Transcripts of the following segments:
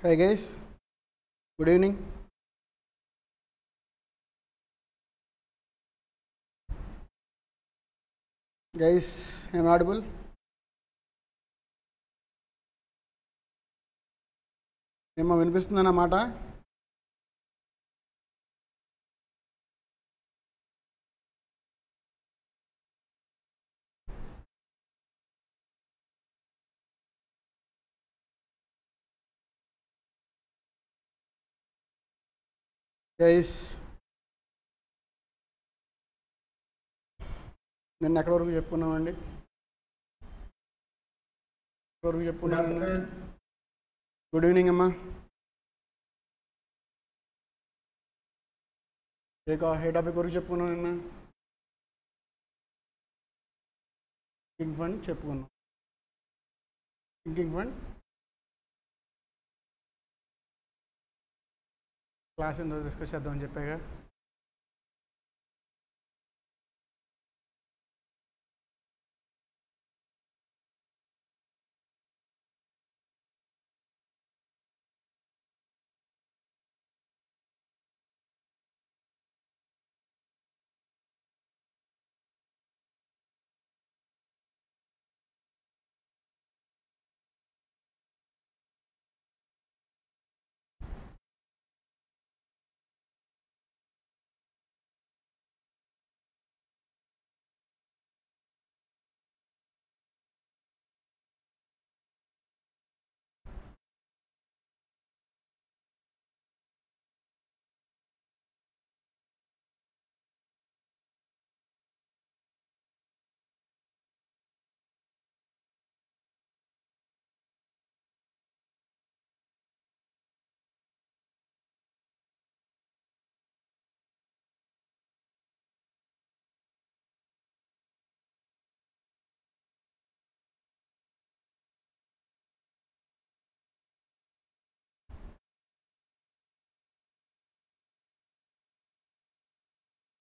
Hi guys, good evening. Guys, am I audible? ఏమో వినిపిస్తుందన్న మాట. Guys, నిన్న ఎక్కడి వరకు చెప్పుకున్నామండి? ఎక్కడి వరకు చెప్పుకున్నాను? గుడ్ ఈవినింగ్ అమ్మా. ఏ టాపిక్ వరకు చెప్పుకున్నాం నిన్న? థింకింగ్ ఫండ్ చెప్పుకున్నాం. థింకింగ్ ఫండ్ క్లాస్ ఎందుకు డిస్కస్ చేద్దామని చెప్పాగా.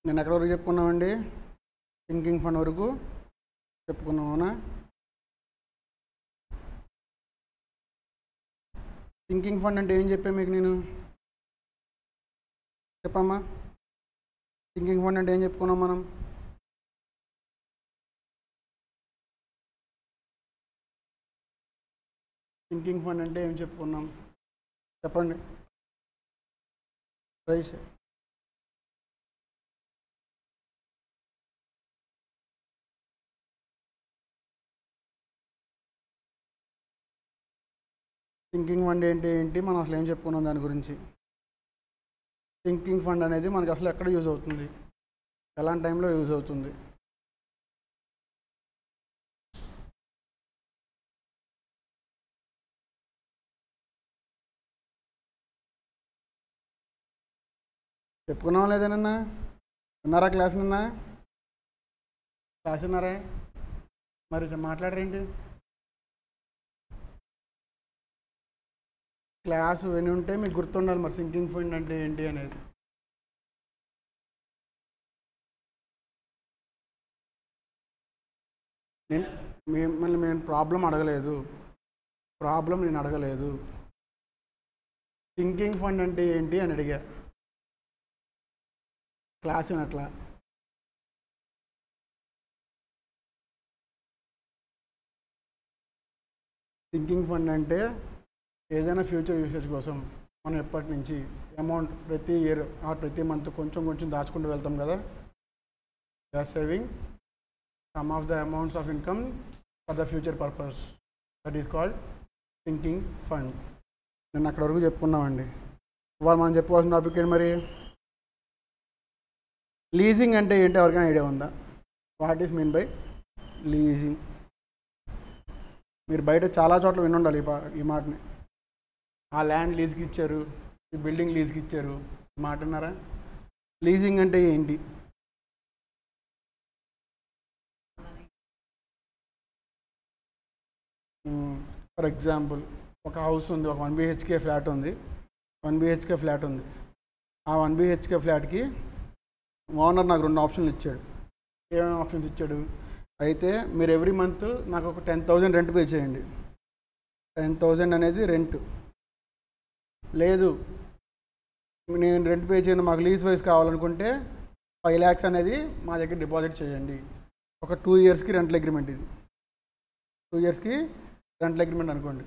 నేను ఎక్కడి వరకు చెప్పుకున్నామండి? థింకింగ్ ఫండ్ వరకు చెప్పుకున్నామనా? థింకింగ్ ఫండ్ అంటే ఏం చెప్పా మీకు నేను? చెప్పమ్మా. థింకింగ్ ఫండ్ అంటే ఏం చెప్పుకున్నాం మనం? థింకింగ్ ఫండ్ అంటే ఏం చెప్పుకున్నాం చెప్పండి. రైట్. థింకింగ్ ఫండ్ ఏంటి మనం అసలు ఏం చెప్పుకున్నాం దాని గురించి? థింకింగ్ ఫండ్ అనేది మనకి అసలు ఎక్కడ యూజ్ అవుతుంది, ఎలాంటి టైంలో యూజ్ అవుతుంది? చెప్పుకున్నాం లేదనన్నా? విన్నారా క్లాస్? నిన్న క్లాస్ విన్నారా? మరి మాట్లాడరేంటి? క్లాసు విని ఉంటే మీకు గుర్తుండాలి మరి థింకింగ్ ఫండ్ అంటే ఏంటి అనేది. నేను ప్రాబ్లం నేను అడగలేదు. థింకింగ్ ఫండ్ అంటే ఏంటి అని అడిగా. క్లాస్ వినట్లా. థింకింగ్ ఫండ్ అంటే ఏదైనా ఫ్యూచర్ యూసేజ్ కోసం మనం ఎప్పటి నుంచి అమౌంట్ ప్రతి ఇయర్ ఆర్ ప్రతి మంత్ కొంచెం దాచుకుంటూ వెళ్తాం కదా. You are saving some of the amounts of income for the future purpose. That is called sinking fund. నేను అక్కడ వరకు చెప్పుకున్నామండి. ఇవాళ మనం చెప్పుకోవాల్సిన టాపిక్ ఏంటి మరి? లీజింగ్ అంటే ఏంటి? ఎవరికైనా ఐడియా ఉందా? What is mean by leasing? మీరు బయట చాలా చోట్ల విని ఉండాలి ఈ మాటని. ఆ ల్యాండ్ లీజ్కి ఇచ్చారు, ఈ బిల్డింగ్ లీజ్కి ఇచ్చారు, మాట అన్నారా? లీజింగ్ అంటే ఏంటి? ఫర్ ఎగ్జాంపుల్ ఒక హౌస్ ఉంది, ఒక 1 BHK ఫ్లాట్ ఉంది. 1 BHK ఫ్లాట్ ఉంది. ఆ 1 BHK ఫ్లాట్కి ఓనర్ నాకు 2 ఆప్షన్లు ఇచ్చాడు. ఏమేమి ఆప్షన్స్ ఇచ్చాడు? అయితే మీరు ఎవ్రీ మంత్ నాకు ఒక 10,000 రెంట్ పే చేయండి. 10,000 అనేది రెంట్. లేదు నేను రెంట్ పే చేయను, మాకు లీజ్ వైజ్ కావాలనుకుంటే 5 lakhs అనేది మా దగ్గర డిపాజిట్ చేయండి. ఒక 2 yearsకి రెంటల్ అగ్రిమెంట్, ఇది 2 yearsకి రెంటల్ అగ్రిమెంట్ అనుకోండి.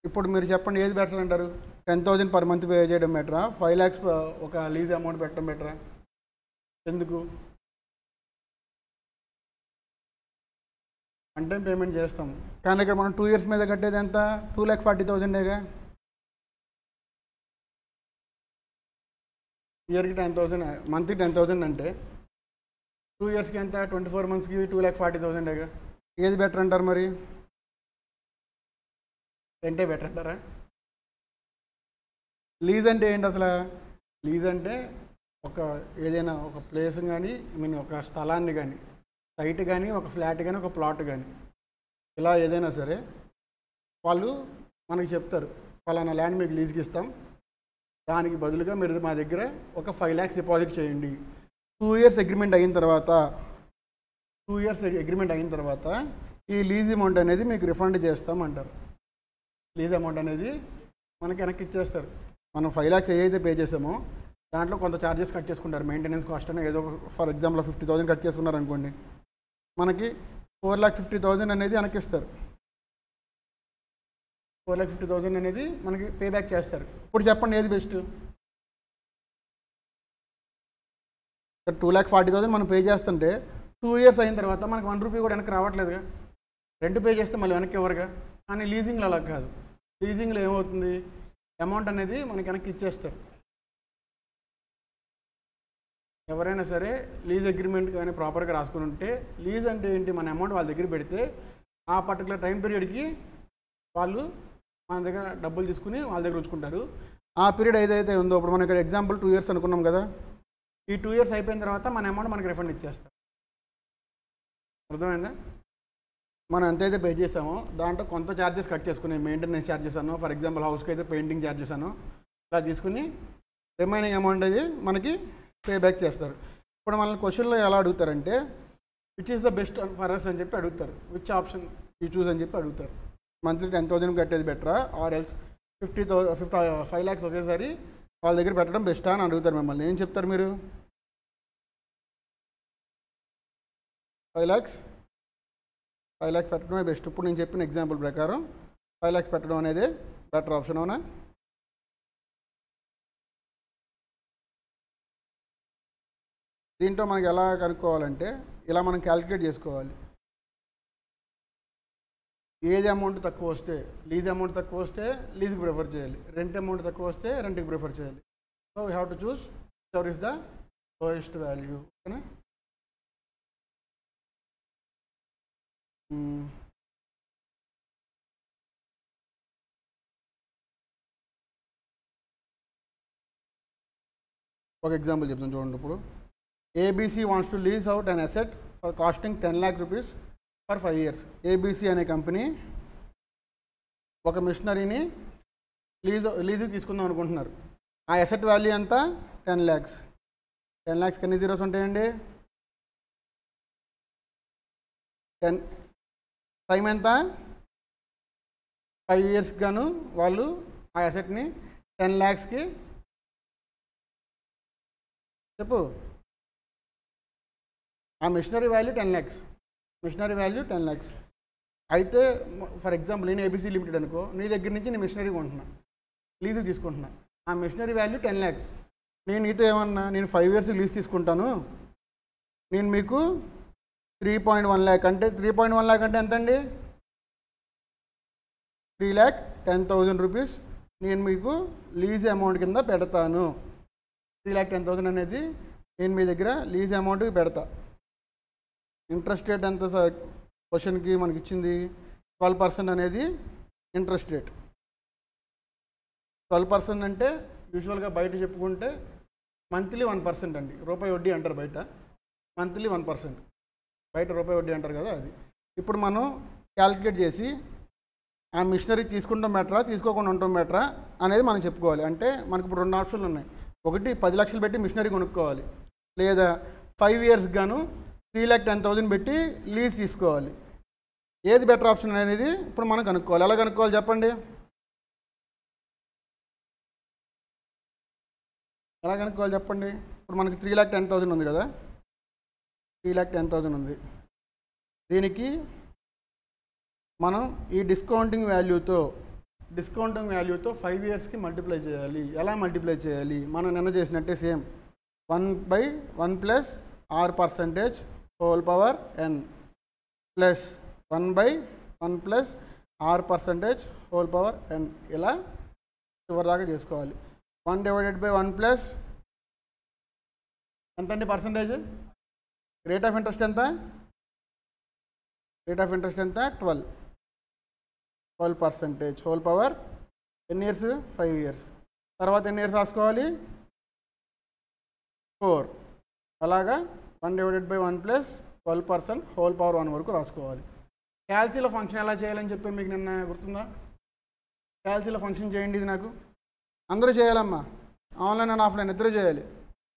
ఇప్పుడు మీరు చెప్పండి ఏది బెటర్ అంటారు? 10,000 per month పే చేయడం బెటరా, 5 lakhs ఒక లీజ్ అమౌంట్ పెట్టడం బెటరా? ఎందుకు? వన్ టైం పేమెంట్ చేస్తాం, కానీ ఇక్కడ మనం 2 years మీద కట్టేది ఎంత? 2,40,000 ఇయర్కి 10,000, మంత్కి 10,000 అంటే 2 yearsకి ఎంత? 24 monthsకి 2,40,000. ఏది బెటర్ అంటారు మరి? రెంటే బెటర్ అంటారా? లీజ్ అంటే ఏంటి అసలు? లీజ్ అంటే ఏదైనా ఒక ప్లేస్ కానీ, ఒక స్థలాన్ని కానీ, సైట్ కానీ, ఒక ఫ్లాట్ కానీ, ఒక ప్లాట్ కానీ, ఇలా ఏదైనా సరే వాళ్ళు మనకి చెప్తారు, ఫలానా ల్యాండ్ మీకు లీజ్కి ఇస్తాం, దానికి బదులుగా మీరు మా దగ్గర ఒక 5 lakhs డిపాజిట్ చేయండి. 2 years అగ్రిమెంట్ అయిన తర్వాత ఈ లీజ్ అమౌంట్ అనేది మీకు రిఫండ్ చేస్తాం అంటారు. లీజ్ అమౌంట్ అనేది మనకి వెనక్కి ఇచ్చేస్తారు. మనం 5 lakhs ఏదైతే పే చేసామో దాంట్లో కొంత ఛార్జెస్ కట్ చేసుకుంటారు, మెయింటెనెన్స్ కాస్ట్ అని ఏదో ఫర్ ఎగ్జాంపుల్ 50,000 కట్ చేసుకున్నారు అనుకోండి, మనకి 4,50,000 అనేది వెనక్కి ఇస్తారు. 4,50,000 అనేది మనకి పే బ్యాక్ చేస్తారు. ఇప్పుడు చెప్పండి ఏది బెస్ట్? 2,40,000 మనం పే చేస్తుంటే 2 years అయిన తర్వాత మనకి 1 rupee కూడా వెనక్కి రావట్లేదుగా. రెంట్ పే చేస్తే మళ్ళీ వెనక్కి ఇవ్వరుగా. కానీ లీజింగ్లో అలా కాదు. లీజింగ్లో ఏమవుతుంది? అమౌంట్ అనేది మనకి వెనక్కి ఇచ్చేస్తారు. ఎవరైనా సరే లీజ్ అగ్రిమెంట్ కానీ ప్రాపర్గా రాసుకుని ఉంటే, లీజ్ అంటే ఏంటి? మన అమౌంట్ వాళ్ళ దగ్గర పెడితే ఆ పర్టికులర్ టైం పీరియడ్కి వాళ్ళు మన దగ్గర డబ్బులు తీసుకుని వాళ్ళ దగ్గర ఉంచుకుంటారు. ఆ పీరియడ్ ఏదైతే ఉందో, ఇప్పుడు మనం ఇక్కడ ఎగ్జాంపుల్ 2 years అనుకున్నాం కదా, ఈ 2 years అయిపోయిన తర్వాత మన అమౌంట్ మనకి రిఫండ్ ఇచ్చేస్తారు. అర్థమైందా? మనం ఎంతైతే పే చేసామో దాంట్లో కొంత ఛార్జెస్ కట్ చేసుకుని, maintenance charges Anu, for example హౌస్కి అయితే పెయింటింగ్ ఛార్జెస్ అను, ఇలా తీసుకుని రిమైనింగ్ అమౌంట్ అది మనకి పే బ్యాక్ చేస్తారు. ఇప్పుడు మనల్ని క్వశ్చన్లో ఎలా అడుగుతారంటే, which is the best for us అని చెప్పి అడుగుతారు. విచ్ ఆప్షన్ యూ చూస్ అని చెప్పి అడుగుతారు. మంత్లీ 10,000 కట్టేది బెటరా, ఆర్ ఎల్స్ 5 lakhs ఒకేసారి వాళ్ళ దగ్గర పెట్టడం బెస్టా అని అడుగుతారు మిమ్మల్ని. ఏం చెప్తారు మీరు? 5 lakhs పెట్టడమే బెస్ట్. ఇప్పుడు నేను చెప్పిన ఎగ్జాంపుల్ ప్రకారం 5 lakhs పెట్టడం అనేది బెటర్ ఆప్షన్. అవునా? దీంట్లో మనకి ఎలా కనుక్కోవాలంటే, ఇలా మనం క్యాలిక్యులేట్ చేసుకోవాలి. ఏది అమౌంట్ తక్కువ వస్తే, లీజ్ అమౌంట్ తక్కువ వస్తే లీజ్కి ప్రిఫర్ చేయాలి, రెంట్ అమౌంట్ తక్కువ వస్తే రెంట్కి ప్రిఫర్ చేయాలి. So we have to choose ever is the lowest value. ఓకేనా? ఒక ఎగ్జాంపుల్ చెప్తాను చూడండి. ఇప్పుడు ABC wants to lease out an asset for costing 10 lakh rupees for 5 years. ABC అనే కంపెనీ ఒక మిషనరీని లీజుకి తీసుకుందాం అనుకుంటున్నారు. ఆ అసెట్ వాల్యూ ఎంత? 10 lakhs. 10 lakhs ఎన్ని జీరోస్ ఉంటాయండి? 10. టైం ఎంత? 5 years గాను వాళ్ళు ఆ అసెట్ని 10 lakhsకి చెప్పు. ఆ machinery value 10 lakhs. Machinery value 10 lakhs. అయితే ఫర్ ఎగ్జాంపుల్ నేను ఏబీసీ లిమిటెడ్ అనుకో, నీ దగ్గర నుంచి నేను మిషనరీ కొంటున్నా, లీజుకి తీసుకుంటున్నా. ఆ మిషనరీ వాల్యూ 10 lakhs. నేను నీతో ఏమన్నా, నేను 5 years లీజ్ తీసుకుంటాను, నేను మీకు 3.1 lakh అంటే 3.1 lakh అంటే ఎంత అండి? 3,10,000 rupees నేను మీకు లీజ్ అమౌంట్ కింద పెడతాను. 3,10,000 అనేది నేను మీ దగ్గర లీజ్ అమౌంట్కి పెడతా. ఇంట్రెస్ట్ రేట్ ఎంత సార్? క్వశ్చన్కి మనకి ఇచ్చింది 12% అనేది ఇంట్రెస్ట్ రేట్. 12% అంటే యూజువల్గా బయట చెప్పుకుంటే మంత్లీ 1% అండి. రూపాయి వడ్డీ అంటారు బయట, మంత్లీ 1%. బయట రూపాయి వడ్డీ అంటారు కదా, అది. ఇప్పుడు మనం క్యాలిక్యులేట్ చేసి ఆ మిషనరీ తీసుకుంటాం బెటరా, తీసుకోకుండా ఉండటం బెటరా అనేది మనం చెప్పుకోవాలి. అంటే మనకు ఇప్పుడు 2 ఆప్షన్లు ఉన్నాయి. ఒకటి 10 లక్షలు పెట్టి మిషనరీ కొనుక్కోవాలి, లేదా 5 years గాను 3,10,000 పెట్టి లీజ్ తీసుకోవాలి. ఏది బెటర్ ఆప్షన్ అనేది ఇప్పుడు మనం కనుక్కోవాలి. ఎలా కనుక్కోవాలి చెప్పండి? ఎలా కనుక్కోవాలి చెప్పండి. ఇప్పుడు మనకి 3,10,000 ఉంది కదా, 3,10,000 ఉంది. దీనికి మనం ఈ డిస్కౌంటింగ్ వాల్యూతో 5 ఇయర్స్కి మల్టిప్లై చేయాలి. ఎలా మల్టిప్లై చేయాలి? మనం నిన్న చేసినట్టే same 1/1 plus R% whole power n plus 1/1 plus R% whole power n ఇలా చివరిదాకా చేసుకోవాలి. 1/1 ప్లస్ ఎంత అండి పర్సంటేజ్? రేట్ ఆఫ్ ఇంట్రెస్ట్ ఎంత? 12% హోల్ పవర్ ఎన్ని ఇయర్స్? 5 ఇయర్స్. తర్వాత ఎన్ని ఇయర్స్ రాసుకోవాలి? 4. అలాగా 1/1 ప్లస్ 12% హోల్ పవర్ 1 వరకు రాసుకోవాలి. క్యాల్సీలో ఫంక్షన్ ఎలా చేయాలని చెప్పి మీకు నిన్న గుర్తుందా? క్యాల్సీలో ఫంక్షన్ చేయండి. ఇది నాకు అందరూ చేయాలమ్మా, ఆన్లైన్ అండ్ ఆఫ్లైన్ ఇద్దరు చేయాలి.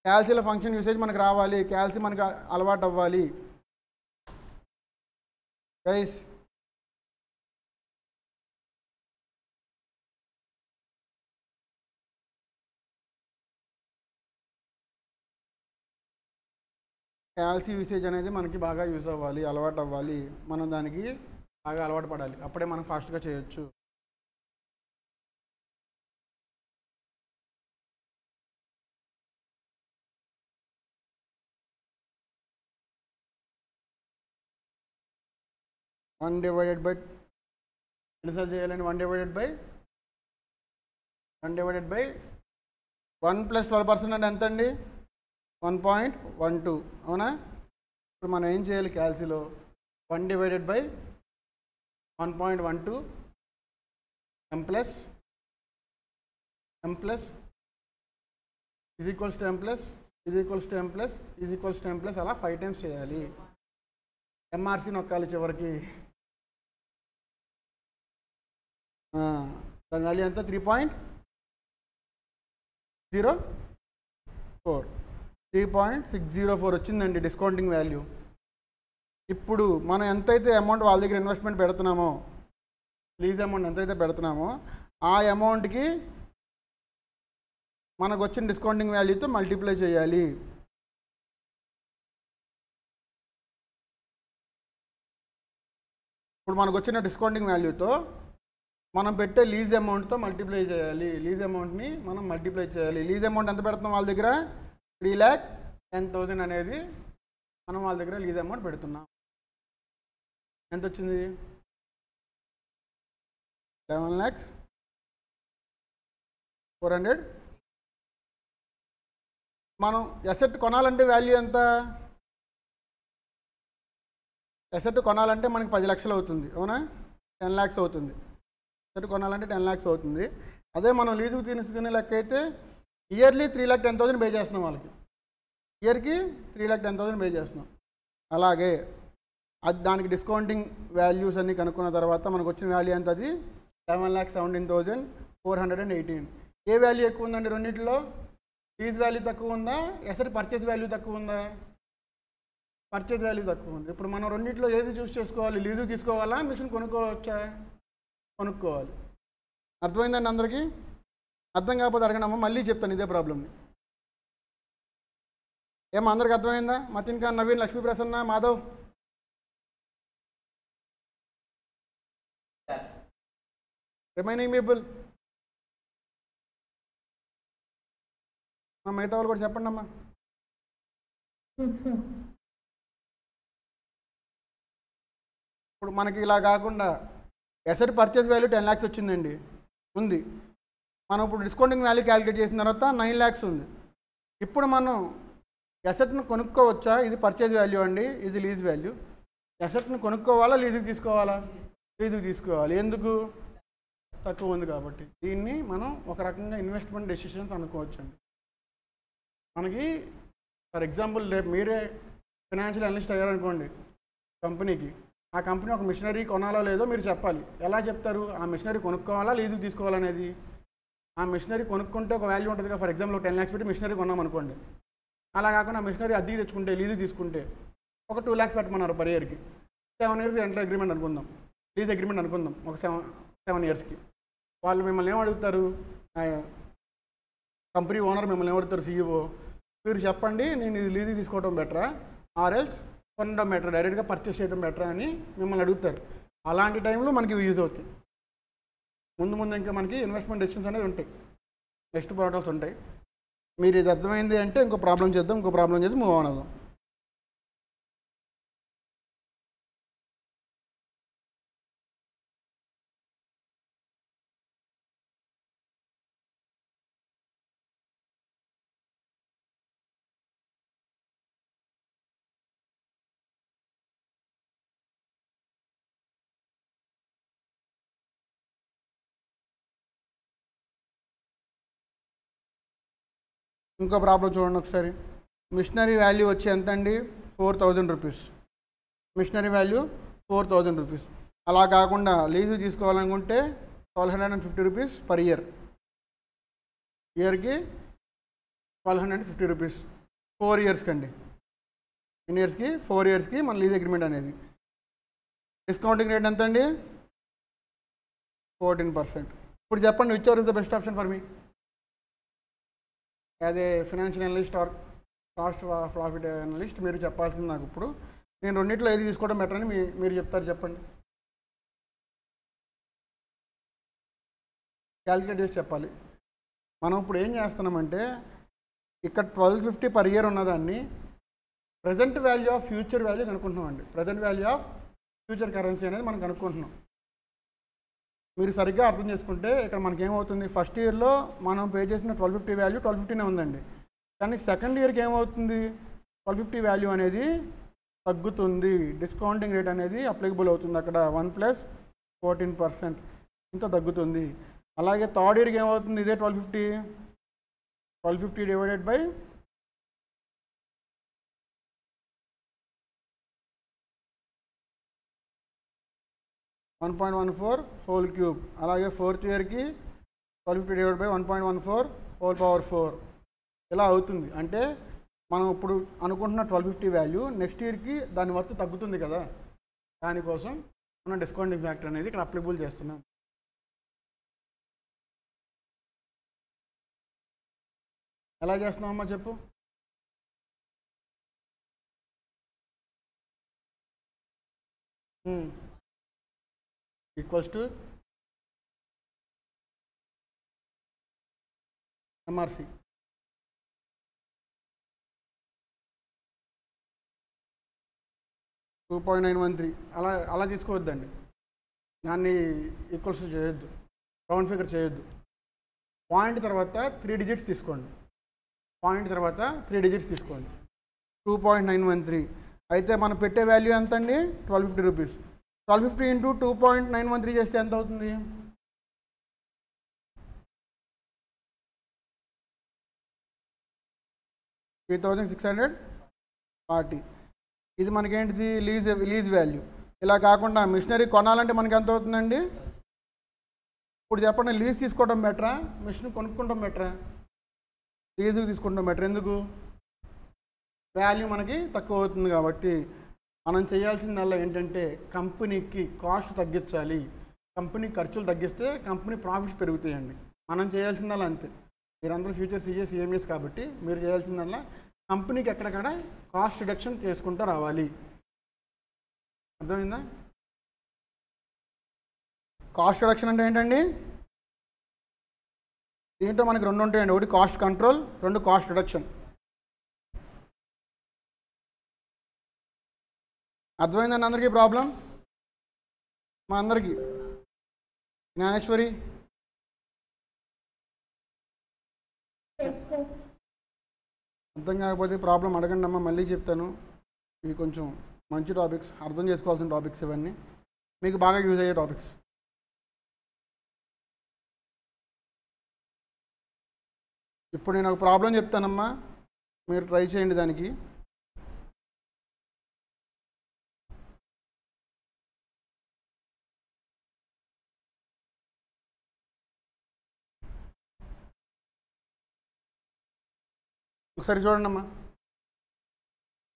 క్యాల్సీలో ఫంక్షన్ యూసేజ్ మనకు రావాలి, క్యాల్సీ మనకు అలవాటు అవ్వాలి గైస్. క్యాల్సీ యూసేజ్ అనేది మనకి బాగా యూజ్ అవ్వాలి, అలవాటు అవ్వాలి. మనం దానికి బాగా అలవాటు పడాలి, అప్పుడే మనం ఫాస్ట్గా చేయొచ్చు. ఎన్నిసార్లు చేయాలండి? 1/1 ప్లస్ 12% అంటే ఎంత అండి? 1.12. అవునా? ఇప్పుడు మనం ఏం చేయాలి క్యాల్సీలో? 1/1.12 m plus is equals to m plus అలా 5 టైమ్స్ చేయాలి. ఎంఆర్సీ నొక్కాలి చివరికి. దాని వాల్యూ ఎంత? 3.604 వచ్చిందండి డిస్కౌంటింగ్ వాల్యూ. ఇప్పుడు మనం ఎంతైతే అమౌంట్ వాళ్ళ దగ్గర ఇన్వెస్ట్మెంట్ పెడుతున్నామో, లీజ్ అమౌంట్ ఎంతైతే పెడుతున్నామో ఆ అమౌంట్కి మనకు వచ్చిన డిస్కౌంటింగ్ వాల్యూతో మల్టిప్లై చేయాలి. ఇప్పుడు మనకు వచ్చిన డిస్కౌంటింగ్ వాల్యూతో మనం పెట్టే లీజ్ అమౌంట్తో మల్టిప్లై చేయాలి. లీజ్ అమౌంట్ని మనం మల్టిప్లై చేయాలి. లీజ్ అమౌంట్ ఎంత పెడుతున్నాం వాళ్ళ దగ్గర? 3,10,000 అనేది మనం వాళ్ళ దగ్గర లీజ్ అమౌంట్ పెడుతున్నాం. ఎంత వచ్చింది? 11,400,000. మనం ఎసెట్ కొనాలంటే వాల్యూ ఎంత? ఎసెట్ కొనాలంటే మనకి 10 లక్షలు అవుతుంది. అవునా? 10 lakhs అవుతుంది. ఎసెట్ కొనాలంటే 10 lakhs అవుతుంది. అదే మనం లీజుకు తీసుకునే లెక్క అయితే ఇయర్లీ 3,10,000 పే చేస్తున్నాం వాళ్ళకి. ఇయర్కి 3,10,000 పే చేస్తున్నాం. అలాగే అది దానికి డిస్కౌంటింగ్ వాల్యూస్ అన్ని కనుక్కున్న తర్వాత మనకు వచ్చిన వాల్యూ ఎంత? అది 7,17,418. ఏ వాల్యూ ఎక్కువ ఉందండి రెండింటిలో? లీజ్ వాల్యూ తక్కువ ఉందా? ఎసెట్ పర్చేజ్ వాల్యూ తక్కువ ఉందా? పర్చేజ్ వాల్యూ తక్కువ ఉంది. ఇప్పుడు మనం రెండింటిలో ఏది చూస్ చేసుకోవాలి? లీజు తీసుకోవాలా, మిషన్ కొనుక్కోవచ్చా? కొనుక్కోవాలి. అర్థమైందండి అందరికీ? అర్థం కాకపోతే అడగనమ్మా, మళ్ళీ చెప్తాను ఇదే ప్రాబ్లమ్ని. ఏమో అందరికి అర్థమైందా? మతిన్ ఖాన్, నవీన్, లక్ష్మీ ప్రసన్న, మాధవ్, రిమైనింగ్ పీపుల్, మిగతా వాళ్ళు కూడా చెప్పండి అమ్మా. ఇప్పుడు మనకి ఇలా కాకుండా ఎసెట్ పర్చేస్ వాల్యూ 10 lakhs వచ్చిందండి, ఉంది. మనం ఇప్పుడు డిస్కౌంటింగ్ వాల్యూ క్యాలిక్యులేట్ చేసిన తర్వాత 9 lakhs ఉంది. ఇప్పుడు మనం ఎసెట్ను కొనుక్కోవచ్చా? ఇది పర్చేజ్ వాల్యూ అండి, ఇది లీజ్ వాల్యూ. ఎసెట్ను కొనుక్కోవాలా, లీజుకి తీసుకోవాలా? లీజుకి తీసుకోవాలి. ఎందుకు? తక్కువ ఉంది కాబట్టి. దీన్ని మనం ఒక రకంగా ఇన్వెస్ట్మెంట్ డెసిషన్స్ అనుకోవచ్చండి. మనకి ఫర్ ఎగ్జాంపుల్ రేపు మీరే ఫైనాన్షియల్ అనలిస్ట్ అయ్యారనుకోండి కంపెనీకి. ఆ కంపెనీ ఒక మిషనరీ కొనాలో లేదో మీరు చెప్పాలి. ఎలా చెప్తారు? ఆ మిషనరీ కొనుక్కోవాలా, లీజుకి తీసుకోవాలనేది. ఆ మిషనరీ కొనుక్కుంటే ఒక వాల్యూ ఉంటుంది కదా. ఫర్ ఎగ్జాంపుల్ 10 lakhs పెట్టి మిషనరీ కొన్నాం అనుకోండి. అలా కాకుండా ఆ మిషనరీ అద్దెకి తెచ్చుకుంటే, లీజుకి తీసుకుంటే ఒక 2 lakhs పెట్టమన్నారు పర్ ఇయర్కి. 7 years ఎంటర్ అగ్రిమెంట్ అనుకుందాం, లీజ్ అగ్రిమెంట్ అనుకుందాం, ఒక 7 yearsకి. వాళ్ళు మిమ్మల్ని ఏం అడుగుతారు? కంపెనీ ఓనర్ మిమ్మల్ని ఎవరుతారు, సీఈఓ, మీరు చెప్పండి నేను ఇది లీజు తీసుకోవడం బెటరా ఆర్ఎల్స్ కొనడం బెటరా, డైరెక్ట్గా పర్చేస్ చేయడం బెటరా అని మిమ్మల్ని అడుగుతారు. అలాంటి టైంలో మనకి యూజ్ అవుతాయి. ముందు ఇంకా మనకి ఇన్వెస్ట్మెంట్ డెసిషన్స్ అనేవి ఉంటాయి, నెక్స్ట్ పోర్టల్స్ ఉంటాయి. మీరు ఇది అర్థమైంది అంటే ఇంకో ప్రాబ్లం చేద్దాం, ఇంకో ప్రాబ్లం చేసి మూవ్ ఆన్ అవుదాం. ఇంకో ప్రాబ్లం చూడండి ఒకసారి. మిషనరీ వాల్యూ వచ్చి ఎంత అండి, 4000 రూపీస్. Machinery value 4000 rupees. అలా కాకుండా లీజు తీసుకోవాలనుకుంటే 1250 రూపీస్ పర్ ఇయర్. ఇయర్కి 1250 రూపీస్ 4 ఇయర్స్కి అండి. ఎన్ని ఇయర్స్కి? 4 ఇయర్స్కి మన లీజ్ అగ్రిమెంట్ అనేది. డిస్కౌంటింగ్ రేట్ ఎంత అండి? 14%. ఇప్పుడు చెప్పండి, which are is the best option for me as a financial analyst or cost profit analyst? మీరు చెప్పాల్సింది నాకు. ఇప్పుడు నేను రెండింటిలో ఏది తీసుకోవడం బెటర్ అని మీరు చెప్తారు, చెప్పండి. క్యాలిక్యులేట్ చేసి చెప్పాలి. మనం ఇప్పుడు ఏం చేస్తున్నామంటే ఇక్కడ 1250 పర్ ఇయర్ ఉన్నదాన్ని present value of future value కనుక్కుంటున్నామండి. Present value of future currency అనేది మనం కనుక్కుంటున్నాం. మీరు సరిగ్గా అర్థం చేసుకుంటే ఇక్కడ మనకి ఏమవుతుంది, ఫస్ట్ ఇయర్లో మనం పే చేసిన 1250 వాల్యూ 1250నే ఉందండి. కానీ సెకండ్ ఇయర్కి ఏమవుతుంది, 1250 వాల్యూ అనేది తగ్గుతుంది. డిస్కౌంటింగ్ రేట్ అనేది అప్లికబుల్ అవుతుంది. అక్కడ 1+14% ఇంత తగ్గుతుంది. అలాగే థర్డ్ ఇయర్కి ఏమవుతుంది, ఇదే 1250 డివైడెడ్ బై 1.14 హోల్ క్యూబ్. అలాగే ఫోర్త్ ఇయర్కి 1250 డివైడ్ బై 1.14 హోల్ పవర్ 4 ఇలా అవుతుంది. అంటే మనం ఇప్పుడు అనుకుంటున్న 1250 వాల్యూ నెక్స్ట్ ఇయర్కి దాని వర్త్ తగ్గుతుంది కదా, దానికోసం మనం డిస్కౌంటింగ్ ఫ్యాక్టర్ అనేది ఇక్కడ అప్లికబుల్ చేస్తున్నాం. ఎలా చేస్తున్నామమ్మా చెప్పు. Equals to MRC. $2.913 అలా తీసుకోవద్దండి. దాన్ని ఈక్వల్స్ చేయొద్దు, రౌండ్ ఫిగర్ చేయొద్దు. పాయింట్ తర్వాత 3 డిజిట్స్ తీసుకోండి. పాయింట్ తర్వాత 3 డిజిట్స్ తీసుకోండి. 2.913 అయితే మనం పెట్టే వాల్యూ ఎంత అండి, 1250 రూపీస్. 1250 ఇంటూ 2.913 చేస్తే ఎంత అవుతుంది, 3640. ఇది మనకేంటిది, లీజ్ వాల్యూ. ఇలా కాకుండా మిషనరీ కొనాలంటే మనకి ఎంత అవుతుందండి? ఇప్పుడు చెప్పండి, లీజ్ తీసుకోవడం బెటరా, మిషన్ కొనుక్కోవడం బెటరా? లీజుకి తీసుకుంటాం బెటర్. ఎందుకు? వాల్యూ మనకి తక్కువ అవుతుంది కాబట్టి. మనం చేయాల్సిందల్లా ఏంటంటే కంపెనీకి కాస్ట్ తగ్గించాలి. కంపెనీ ఖర్చులు తగ్గిస్తే కంపెనీ ప్రాఫిట్స్ పెరుగుతాయండి. మనం చేయాల్సిందల్లా అంతే. మీరందరూ ఫ్యూచర్ సిఎస్ సిఎంఎస్ కాబట్టి మీరు చేయాల్సిందల్లా కంపెనీకి ఎక్కడెక్కడ కాస్ట్ రిడక్షన్ చేసుకుంటూ రావాలి. అర్థమైందా? కాస్ట్ రిడక్షన్ అంటే ఏంటండి? దీంట్లో మనకి 2 ఉంటాయండి. ఒకటి కాస్ట్ కంట్రోల్, 2 కాస్ట్ రిడక్షన్. అర్థమైందండి అందరికీ ప్రాబ్లం? మా అందరికీ. జ్ఞానేశ్వరి అర్థం కాకపోతే ప్రాబ్లం అడగండి అమ్మా, మళ్ళీ చెప్తాను. ఇవి కొంచెం మంచి టాపిక్స్, అర్థం చేసుకోవాల్సిన టాపిక్స్, ఇవన్నీ మీకు బాగా యూజ్ అయ్యే టాపిక్స్. ఇప్పుడు నేను ఒక ప్రాబ్లం చెప్తానమ్మా, మీరు ట్రై చేయండి దానికి. ఒకసారి చూడండి అమ్మా.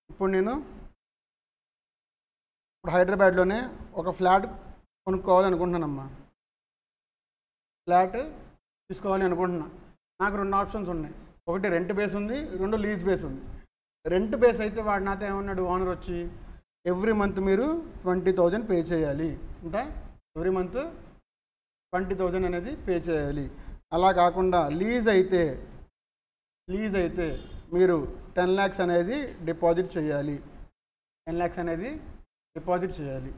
ఇప్పుడు హైదరాబాద్లోనే ఒక ఫ్లాట్ కొనుక్కోవాలి అనుకుంటున్నానమ్మా. ఫ్లాట్ తీసుకోవాలి అనుకుంటున్నా. నాకు 2 ఆప్షన్స్ ఉన్నాయి. ఒకటి రెంట్ బేస్ ఉంది, 2 లీజ్ బేస్ ఉంది. రెంట్ బేస్ అయితే వాడు నాతో ఏమన్నాడు ఓనర్ వచ్చి, ఎవ్రీ మంత్ మీరు 20,000 పే చేయాలి. ఇంకా ఎవ్రీ మంత్ 20,000 అనేది పే చేయాలి. అలా కాకుండా లీజ్ అయితే మీరు 10 lakhs అనేది డిపాజిట్ చేయాలి. 10 lakhs అనేది డిపాజిట్ చేయాలి.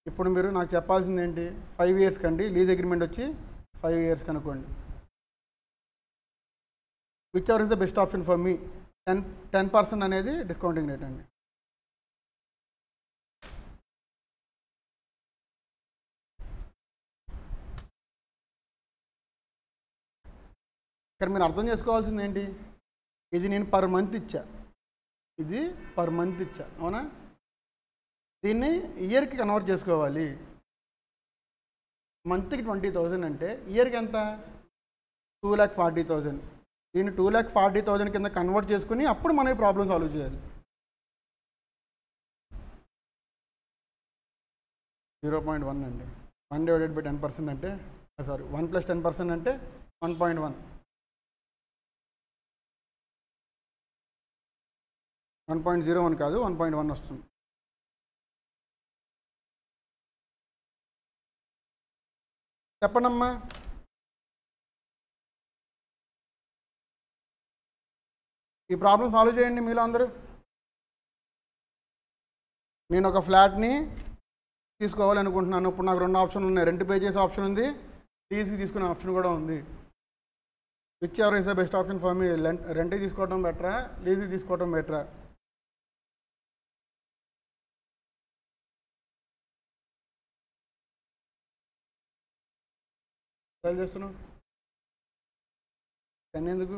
ఇప్పుడు మీరు నాకు చెప్పాల్సింది ఏంటి, 5 years కండి లీజ్ అగ్రిమెంట్ వచ్చి 5 years కనుక్కోండి. Which are is the best option for me? 10% అనేది డిస్కౌంటింగ్ రేట్ అండి. ఇక్కడ మీరు అర్థం చేసుకోవాల్సింది ఏంటి, ఇది నేను పర్ మంత్ ఇచ్చా, అవునా? దీన్ని ఇయర్కి కన్వర్ట్ చేసుకోవాలి. మంత్కి 20,000 అంటే ఇయర్కి ఎంత? 2,40,000. దీన్ని 2,40,000 కింద కన్వర్ట్ చేసుకుని అప్పుడు మనం ఈ ప్రాబ్లం సాల్వ్ చేయాలి. 0.1 అండి. 1 divided by 10% అంటే 1 + 10% అంటే 1.1. 1.01 కాదు, 1.1 వస్తుంది. చెప్పండమ్మా. ఈ ప్రాబ్లం సాల్వ్ చేయండి మీలో అందరూ. నేను ఒక ఫ్లాట్ని తీసుకోవాలనుకుంటున్నాను. ఇప్పుడు నాకు 2 ఆప్షన్లు ఉన్నాయి. రెంట్ పే చేసే ఆప్షన్ ఉంది, లీజ్కి తీసుకునే ఆప్షన్ కూడా ఉంది. Which ever is the best option for మీ? రెంట్కి తీసుకోవడం బెటరా, లీజ్కి తీసుకోవడం బెటరా? ట్రై చేస్తున్నావు 10 ఎందుకు?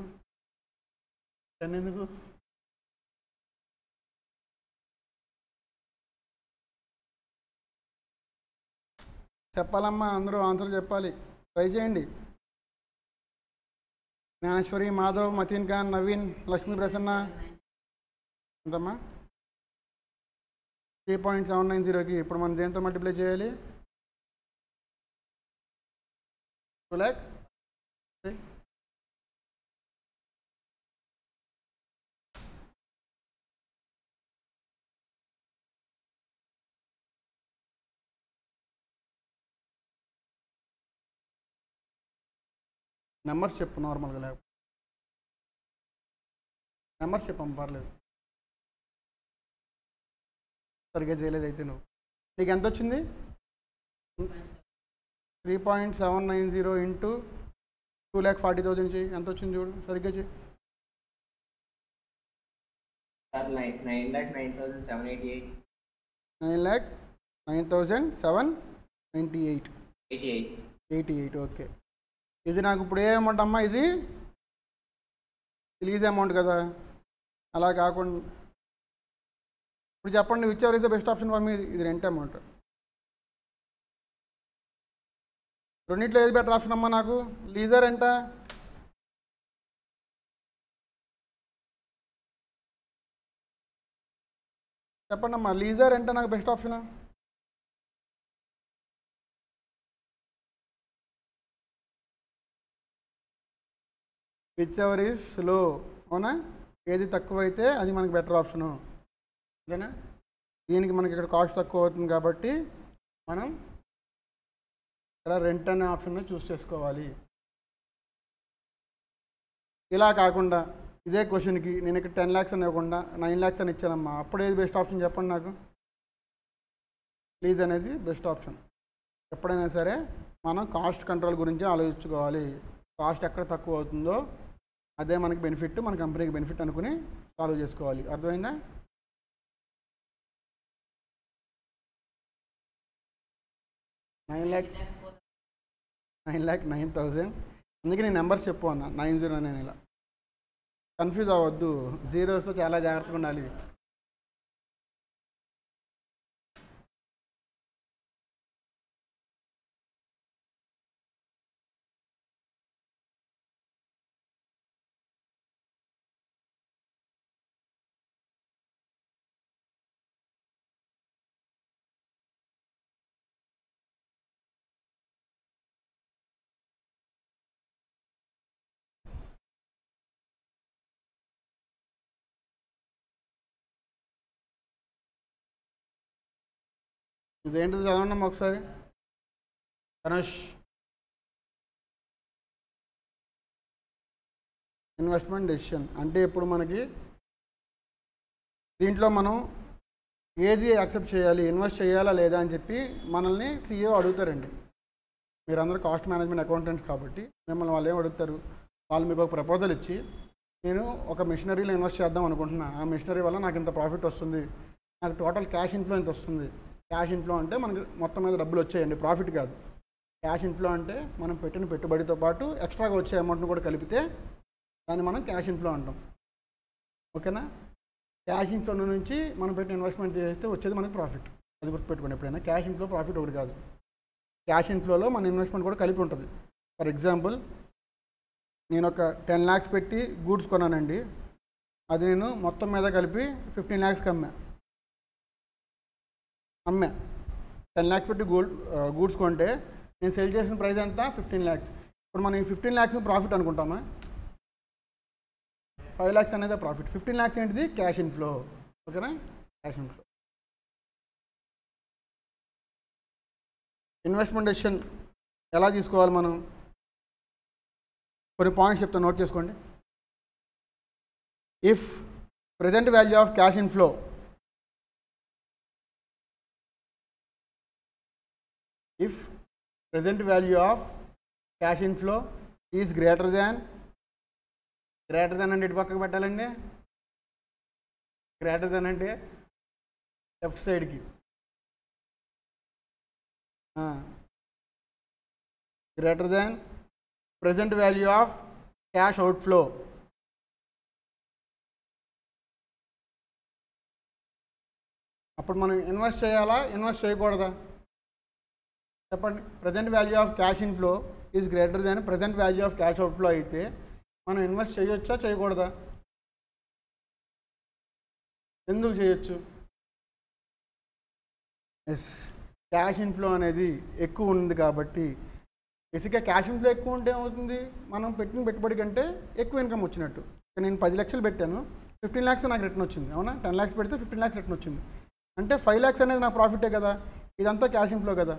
చెప్పాలమ్మా, అందరూ ఆన్సర్ చెప్పాలి. ట్రై చేయండి. జ్ఞానేశ్వరి, మాధవ్, మతీన్ ఖాన్, నవీన్, లక్ష్మీ ప్రసన్న. ఎంతమ్మా? 3.790కి ఇప్పుడు మనం దేంతో మల్టిప్లై చేయాలి? 2 lakh. నెంబర్స్ చెప్పు నార్మల్గా, లేకపోతే నెంబర్స్ చెప్పమ్మ పర్లేదు. సరిగ్గా చేయలేదు అయితే నువ్వు. నీకు ఎంత వచ్చింది? 3.790 ఇంటూ 2,40,000 చేయి. ఎంత వచ్చింది చూడు, సరిగ్గా చేయి. 9,09,788. 9,09,798. ఓకే. ఇది నాకు ఇప్పుడు ఏ అమౌంట్ అమ్మా? ఇది లీజ్ అమౌంట్ కదా. అలా కాకుండా ఇప్పుడు చెప్పండి, which ever is the best option for మీ? ఇది రెంట్ అమౌంట్. రెండిట్లో ఏది బెటర్ ఆప్షన్ అమ్మా నాకు? లీజర్ ఎంత? చెప్పండి అమ్మా, లీజర్ ఎంత నాకు best option? Which ever is low, అవునా? ఏది తక్కువ అయితే అది మనకి బెటర్ ఆప్షను, ఓకేనా? దీనికి మనకి ఇక్కడ కాస్ట్ తక్కువ అవుతుంది కాబట్టి మనం ఇక్కడ రెంట్ అనే ఆప్షన్ చూస్ చేసుకోవాలి. ఇలా కాకుండా ఇదే క్వశ్చన్కి నేను ఇక్కడ 10 lakhs అని ఇవ్వకుండా 9 lakhs అని ఇచ్చానమ్మా, అప్పుడు ఏది బెస్ట్ ఆప్షన్ చెప్పండి నాకు? లీజ్ అనేది బెస్ట్ ఆప్షన్. ఎప్పుడైనా సరే మనం కాస్ట్ కంట్రోల్ గురించి ఆలోచించుకోవాలి. కాస్ట్ ఎక్కడ తక్కువ అవుతుందో అదే మనకి బెనిఫిట్, మన కంపెనీకి బెనిఫిట్ అనుకుని సాల్వ్ చేసుకోవాలి. అర్థమైందా? $9,09,000. అందుకే నేను నెంబర్స్ చెప్పు అన్న, 909 ఇలా కన్ఫ్యూజ్ అవ్వద్దు. జీరోస్తో చాలా జాగ్రత్తగా ఉండాలి. ఇదేంటిది చదవండి ఒకసారి. ధనుష్. ఇన్వెస్ట్మెంట్ డెసిషన్ అంటే ఇప్పుడు మనకి దీంట్లో మనం ఏది యాక్సెప్ట్ చేయాలి, ఇన్వెస్ట్ చేయాలా లేదా అని చెప్పి మనల్ని CEO అడుగుతారండి. మీరందరూ కాస్ట్ మేనేజ్మెంట్ అకౌంటెంట్స్ కాబట్టి మిమ్మల్ని వాళ్ళు ఏం అడుగుతారు, వాళ్ళు మీకు ఒక ప్రపోజల్ ఇచ్చి నేను ఒక మిషనరీలో ఇన్వెస్ట్ చేద్దాం అనుకుంటున్నా, ఆ మిషనరీ వల్ల నాకు ఇంత ప్రాఫిట్ వస్తుంది, నాకు టోటల్ క్యాష్ ఇన్ఫ్లో ఎంత వస్తుంది. క్యాష్ ఇన్ఫ్లో అంటే మనకి మొత్తం మీద డబ్బులు వచ్చాయండి, ప్రాఫిట్ కాదు. క్యాష్ ఇన్ఫ్లో అంటే మనం పెట్టిన పెట్టుబడితో పాటు ఎక్స్ట్రాగా వచ్చే అమౌంట్ని కూడా కలిపితే దాన్ని మనం క్యాష్ ఇన్ఫ్లో అంటాం. ఓకేనా? క్యాష్ ఇన్ఫ్లో నుంచి మనం పెట్టిన ఇన్వెస్ట్మెంట్ చేస్తే వచ్చేది మనకి ప్రాఫిట్. అది గుర్తుపెట్టుకోండి ఎప్పుడైనా. క్యాష్ ఇన్ఫ్లో ప్రాఫిట్ ఒకటి కాదు, క్యాష్ ఇన్ఫ్లోలో మన ఇన్వెస్ట్మెంట్ కూడా కలిపి ఉంటుంది. ఫర్ ఎగ్జాంపుల్ నేను ఒక 10 lakhs పెట్టి గూడ్స్ కొన్నానండి, అది నేను మొత్తం మీద కలిపి 15 lakhsకి అమ్మా. 10 lakhs పెట్టి గూడ్స్ కొంటే నేను సేల్ చేసిన ప్రైస్ ఎంత? 15 lakhs. ఇప్పుడు మనం ఈ 15 lakhs ప్రాఫిట్ అనుకుంటామా? 5 lakhs అనేది ప్రాఫిట్. 15 lakhs ఏంటిది? Cash inflow. ఓకేనా? Cash inflow. ఇన్వెస్ట్మెంట్ డెసిషన్ ఎలా తీసుకోవాలి మనం? కొన్ని పాయింట్స్ చెప్తాను, నోట్ చేసుకోండి. If present value of cash inflow is greater than అంటే ఇటు పక్కకు పెట్టాలండి. గ్రేటర్ దాన్ అంటే లెఫ్ట్ సైడ్కి, greater than present value of cash outflow. అప్పుడు మనం ఇన్వెస్ట్ చేయాలా, ఇన్వెస్ట్ చేయకూడదా? చెప్పండి. Present value of cash inflow is greater than present value of cash outflow అయితే మనం ఇన్వెస్ట్ చేయొచ్చా, చేయకూడదా? ఎందుకు చేయొచ్చు? ఎస్, క్యాష్ ఇన్ఫ్లో అనేది ఎక్కువ ఉంది కాబట్టి. బేసిక్గా క్యాష్ ఇన్ఫ్లో ఎక్కువ ఉంటే ఏమవుతుంది, మనం పెట్టిన పెట్టుబడి కంటే ఎక్కువ ఇన్కమ్ వచ్చినట్టు. నేను 10 lakhs పెట్టాను, 15 lakhs నాకు రిటర్న్ వచ్చింది. అవునా? 10 lakhs పెడితే 15 lakhs రిటర్న్ వచ్చింది అంటే 5 lakhs అనేది నా ప్రాఫిటే కదా. ఇదంతా క్యాష్ ఇన్ఫ్లో కదా.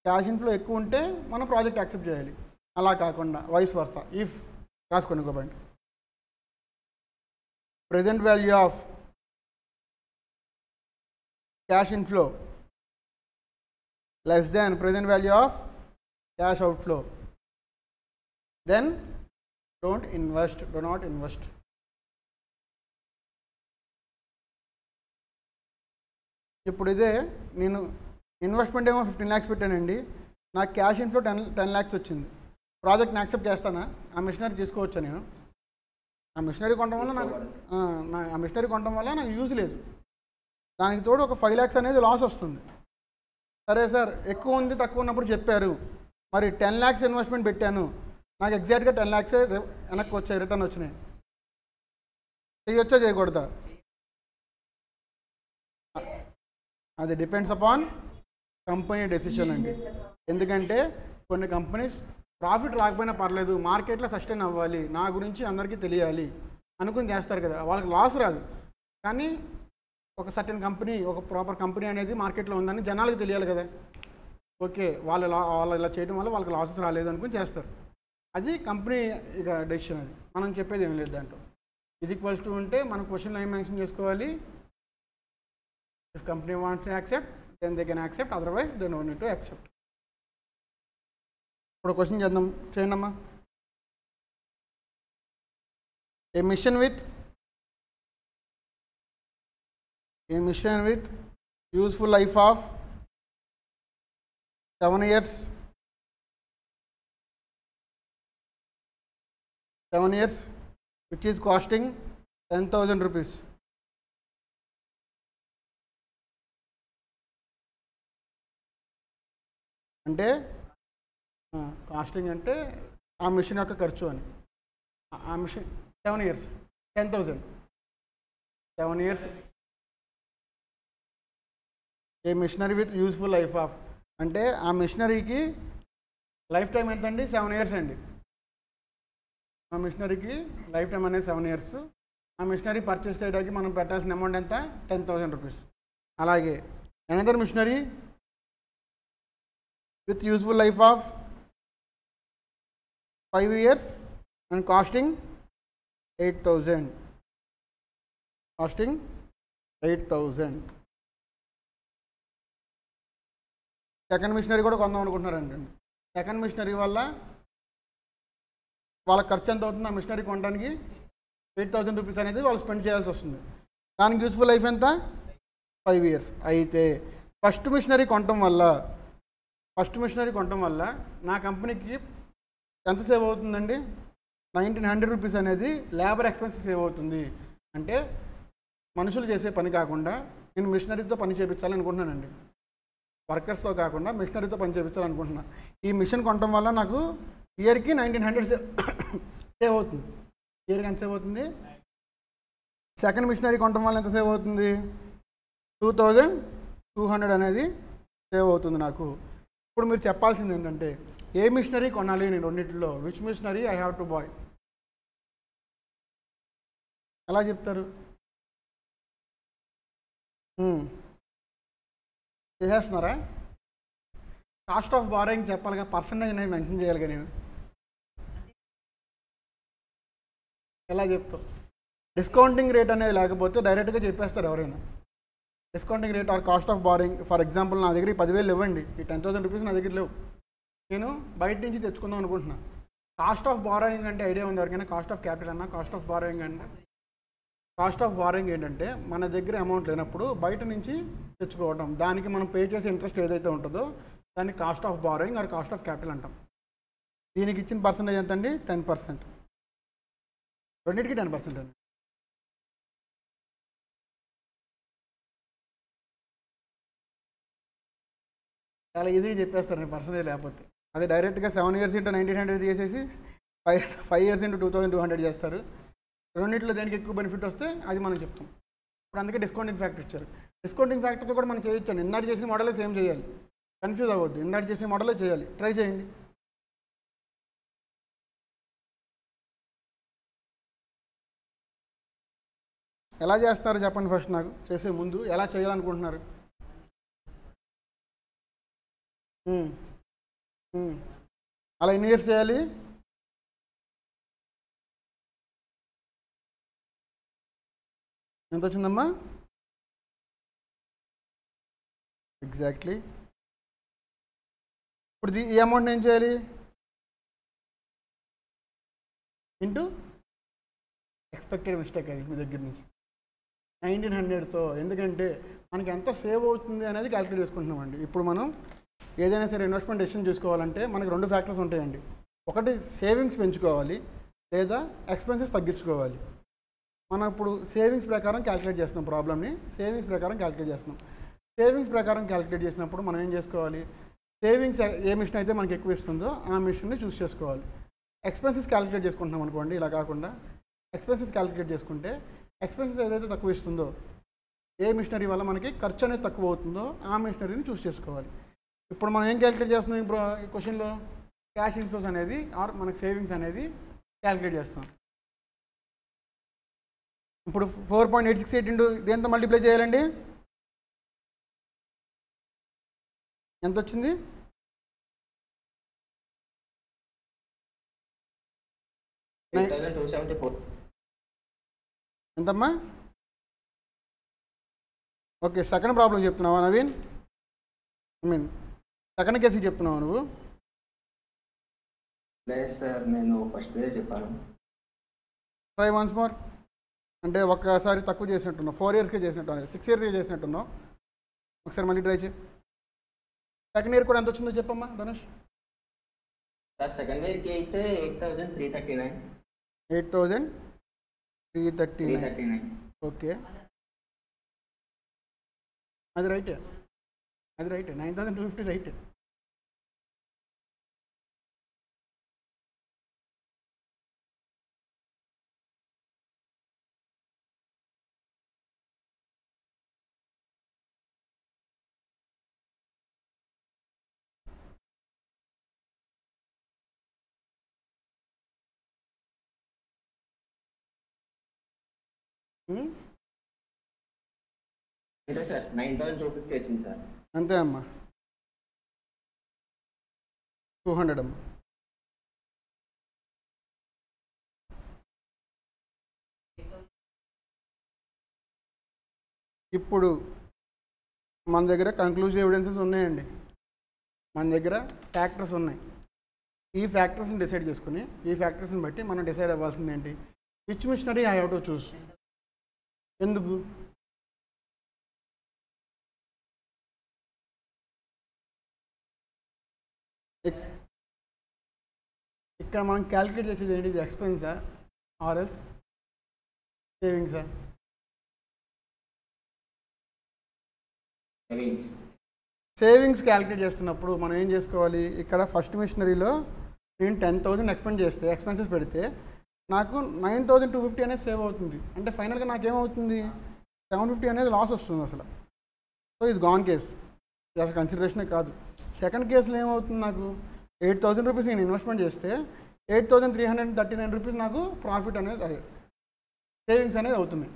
క్యాష్ ఇన్ఫ్లో ఎక్కువ ఉంటే మనం ప్రాజెక్ట్ యాక్సెప్ట్ చేయాలి. అలా కాకుండా వైస్ వర్సా. ఇఫ్ రాసుకోండి ఇంకో point. Present value of cash inflow less than present value of cash outflow, then do not invest. ఇప్పుడు ఇదే నేను ఇన్వెస్ట్మెంట్ ఏమో 15 lakhs పెట్టానండి, నాకు క్యాష్ ఇన్ఫ్లో 10 lakhs వచ్చింది. ప్రాజెక్ట్ని యాక్సెప్ట్ చేస్తానా? ఆ మిషనరీ తీసుకోవచ్చా నేను? ఆ మిషనరీ కొనడం వల్ల నాకు యూజ్ లేదు. దానికి తోడు ఒక 5 lakhs అనేది లాస్ వస్తుంది. సరే సార్, ఎక్కువ ఉంది తక్కువ ఉన్నప్పుడు చెప్పారు, మరి 10 lakhs ఇన్వెస్ట్మెంట్ పెట్టాను, నాకు ఎగ్జాక్ట్గా 10 lakhs వెనక్కి వచ్చాయి, రిటర్న్ వచ్చినాయి. చేయొచ్చా, చేయకూడదా? అది డిపెండ్స్ అపాన్ కంపెనీ డెసిషన్ అండి. ఎందుకంటే కొన్ని కంపెనీస్ ప్రాఫిట్ రాకపోయినా పర్లేదు, మార్కెట్లో సస్టైన్ అవ్వాలి, నా గురించి అందరికీ తెలియాలి అనుకుని చేస్తారు కదా. వాళ్ళకి లాస్ రాదు, కానీ ఒక సర్టెన్ కంపెనీ, ఒక ప్రాపర్ కంపెనీ అనేది మార్కెట్లో ఉందని జనాలకు తెలియాలి కదా. ఓకే, వాళ్ళు ఇలా చేయడం వల్ల వాళ్ళకి లాసెస్ రాలేదు అనుకుని చేస్తారు. అది కంపెనీ ఇక డెసిషన్. అది మనం చెప్పేది ఏం లేదు దాంట్లో. ఇది ఈక్వల్స్ టు ఉంటే మన క్వశ్చన్లో ఏం మెన్షన్ చేసుకోవాలి? If company wants to accept then they can accept, otherwise they no need to accept. ఇప్పుడు క్వశ్చన్ చేద్దాం, చేయండి అమ్మా. A machine with useful life of 7 years which is costing 10,000 rupees. అంటే కాస్టింగ్ అంటే ఆ మిషన్ యొక్క ఖర్చు అని. ఆ machine 7 years 10,000. 7 years a machinery with useful life of అంటే ఆ మిషనరీకి లైఫ్ టైం ఎంత అండి? 7 years అండి. ఆ మిషనరీకి లైఫ్ టైం అనేది 7 years. ఆ మిషనరీ పర్చేస్ చేయడానికి మనం పెట్టాల్సిన అమౌంట్ ఎంత? 10,000 rupees. అలాగే another machinery with useful life of 5 years and costing 8,000. Costing 8,000. Second machinery కూడా కొందాం అనుకుంటున్నారండి. సెకండ్ మిషనరీ వల్ల వాళ్ళ ఖర్చు ఎంత అవుతుంది? ఆ మిషనరీ కొనడానికి 8,000 రూపీస్ అనేది వాళ్ళు స్పెండ్ చేయాల్సి వస్తుంది. దానికి యూస్ఫుల్ లైఫ్ ఎంత? 5 years. అయితే ఫస్ట్ మిషనరీ కొనటం వల్ల నా కంపెనీకి ఎంత సేవ్ అవుతుందండి? 1,900 రూపీస్ అనేది లేబర్ ఎక్స్పెన్స్ సేవ్ అవుతుంది. అంటే మనుషులు చేసే పని కాకుండా నేను మిషనరీతో పని చేయించాలి అనుకుంటున్నానండి. వర్కర్స్తో కాకుండా మిషనరీతో పని చేయించాలనుకుంటున్నాను. ఈ మిషన్ కొనటం వల్ల నాకు ఇయర్కి 1,900 సేవ్ అవుతుంది. ఇయర్కి ఎంత సేవ్ అవుతుంది? సెకండ్ మిషనరీ కొనటం వల్ల ఎంత సేవ్ అవుతుంది? 2,200 అనేది సేవ్ అవుతుంది నాకు. ఇప్పుడు మీరు చెప్పాల్సింది ఏంటంటే ఏ మిషనరీ కొనాలి నేను రెండింటిలో? Which machinery I have to buy? ఎలా చెప్తారు? చేసేస్తున్నారా? కాస్ట్ ఆఫ్ బారోయింగ్ చెప్పాలిగా, పర్సంటేజ్ అనేది మెన్షన్ చేయాలిగా నేను. ఎలా చెప్తావు? డిస్కౌంటింగ్ రేట్ అనేది లేకపోతే డైరెక్ట్గా చెప్పేస్తారు ఎవరైనా. Discounting rate or cost of borrowing. For example నా దగ్గర 10,000 ఇవ్వండి, ఈ 10,000 రూపీస్ నా దగ్గర లేవు, నేను బయట నుంచి తెచ్చుకుందాం అనుకుంటున్నా. కాస్ట్ ఆఫ్ బారోయింగ్ అంటే ఐడియా ఉంది ఎవరికైనా? కాస్ట్ ఆఫ్ క్యాపిటల్ అన్నా కాస్ట్ ఆఫ్ బారోయింగ్ అంటే, కాస్ట్ ఆఫ్ బారోయింగ్ ఏంటంటే మన దగ్గర అమౌంట్ లేనప్పుడు బయట నుంచి తెచ్చుకోవడం, దానికి మనం పే చేసే ఇంట్రెస్ట్ ఏదైతే ఉంటుందో దాన్ని cost of borrowing or cost of capital అంటాం. దీనికి ఇచ్చిన పర్సంటేజ్ ఎంత అండి? 10%. రెండింటికి 10% అండి. చాలా ఈజీగా చెప్పేస్తారండి పర్సంటేజ్ లేకపోతే. అదే డైరెక్ట్గా 7 years ఇంటూ 1,900 చేసేసి 5 years ఇంటూ 2,200 చేస్తారు. రెండింటిలో దేనికి ఎక్కువ బెనిఫిట్ వస్తే అది మనం చెప్తాం. ఇప్పుడు అందుకే డిస్కౌంటింగ్ ఫ్యాక్టర్ ఇచ్చారు. డిస్కౌంటింగ్ ఫ్యాక్టర్తో కూడా మనం చేయొచ్చాను. ఇందాక చేసిన మోడలే సేమ్ చేయాలి, కన్ఫ్యూజ్ అవ్వద్దు. ఇందాక చేసిన మోడలే చేయాలి, ట్రై చేయండి. ఎలా చేస్తారో చెప్పండి ఫస్ట్. నాకు చేసే ముందు ఎలా చేయాలనుకుంటున్నారు? అలా ఎన్ని ఇయర్స్ చేయాలి? ఎంత వచ్చిందమ్మా? ఎగ్జాక్ట్లీ. ఇప్పుడు ఈ అమౌంట్ ఏం చేయాలి? ఇంటూ ఎక్స్పెక్టెడ్ మిస్టేక్ అది మీ దగ్గర నుంచి 1,900తో. ఎందుకంటే మనకి ఎంత సేవ్ అవుతుంది అనేది క్యాలిక్యులేట్ చేసుకుంటున్నామండి. ఇప్పుడు మనం ఏదైనా సరే ఇన్వెస్ట్మెంట్ డెసిషన్ చూసుకోవాలంటే మనకి 2 ఫ్యాక్టర్స్ ఉంటాయండి. ఒకటి సేవింగ్స్ పెంచుకోవాలి, లేదా ఎక్స్పెన్సెస్ తగ్గించుకోవాలి. మనం ఇప్పుడు సేవింగ్స్ ప్రకారం క్యాలిక్యులేట్ చేస్తున్నాం ప్రాబ్లమ్ని. సేవింగ్స్ ప్రకారం క్యాలిక్యులేట్ చేస్తున్నాం. సేవింగ్స్ ప్రకారం క్యాలిక్యులేట్ చేసినప్పుడు మనం ఏం చేసుకోవాలి? సేవింగ్స్ ఏ మిషన్ అయితే మనకి ఎక్కువ ఇస్తుందో ఆ మిషన్ని చూస్ చేసుకోవాలి. ఎక్స్పెన్సెస్ క్యాలిక్యులేట్ చేసుకుంటున్నాం అనుకోండి, ఇలా కాకుండా ఎక్స్పెన్సెస్ క్యాలిక్యులేట్ చేసుకుంటే ఎక్స్పెన్సెస్ ఏదైతే తక్కువ ఇస్తుందో, ఏ మిషనరీ వల్ల మనకి ఖర్చు అనేది తక్కువ అవుతుందో ఆ మిషనరీని చూస్ చేసుకోవాలి. ఇప్పుడు మనం ఏం క్యాలిక్యులేట్ చేస్తున్నాం? ఇప్పుడు ఈ క్వశ్చన్లో క్యాష్ ఇన్ఫ్లోస్ అనేది ఆర్ మనకి సేవింగ్స్ అనేది క్యాలిక్యులేట్ చేస్తాం. ఇప్పుడు 4.868 ఇంటూ దేంతో మల్టిప్లై చేయాలండి? ఎంత వచ్చింది? ఎంతమ్మా? ఓకే, సెకండ్ ప్రాబ్లం చెప్తున్నావా నవీన్? సెకండ్ కేసు చెప్తున్నావు నువ్వు? నేను ఫస్ట్ పేజ్ చెప్పాను. Try once more. అంటే ఒక్కసారి తక్కువ చేసినట్టున్నావు. 4 yearsకే చేసినట్టు, 6 yearsకే చేసినట్టున్నావు. ఒకసారి మళ్ళీ ట్రై చేయి. సెకండ్ ఇయర్ కూడా ఎంత వచ్చిందో చెప్పమ్మా ధనుష్. సెకండ్ ఇయర్కి అయితే 8,339. 8,339. ఓకే, అది రైటే. 9,250 రైట్. అంతే సార్, 9,250 వచ్చింది సార్. అంతే అమ్మా. 200 అమ్మ. ఇప్పుడు మన దగ్గర కంక్లూజివ్ ఎవిడెన్సెస్ ఉన్నాయండి, మన దగ్గర ఫ్యాక్టర్స్ ఉన్నాయి. ఈ ఫ్యాక్టర్స్ని డిసైడ్ చేసుకుని ఈ ఫ్యాక్టర్స్ని బట్టి మనం డిసైడ్ అవ్వాల్సింది ఏంటి, which machinery I have to choose. ఎందుకు ఇక్కడ మనం క్యాలిక్యులేట్ చేసేది ఏంటి, ఇది ఎక్స్పెన్సా ఆర్ఎల్స్ సేవింగ్సా? సేవింగ్స్ క్యాలిక్యులేట్ చేస్తున్నప్పుడు మనం ఏం చేసుకోవాలి, ఇక్కడ ఫస్ట్ మిషనరీలో నేను 10,000 ఎక్స్పెన్సెస్ పెడితే నాకు 9,250 అనేది సేవ్ అవుతుంది. అంటే ఫైనల్గా నాకేమవుతుంది, 750 అనేది లాస్ వస్తుంది అసలు. సో ఇది గాన్ కేస్, ఇది అసలు కన్సిడరేషనే కాదు. సెకండ్ కేసులో ఏమవుతుంది, నాకు 8,000 రూపీస్ నేను ఇన్వెస్ట్మెంట్ చేస్తే 8,339 రూపీస్ నాకు ప్రాఫిట్ అనేది సేవింగ్స్ అనేది అవుతుంది.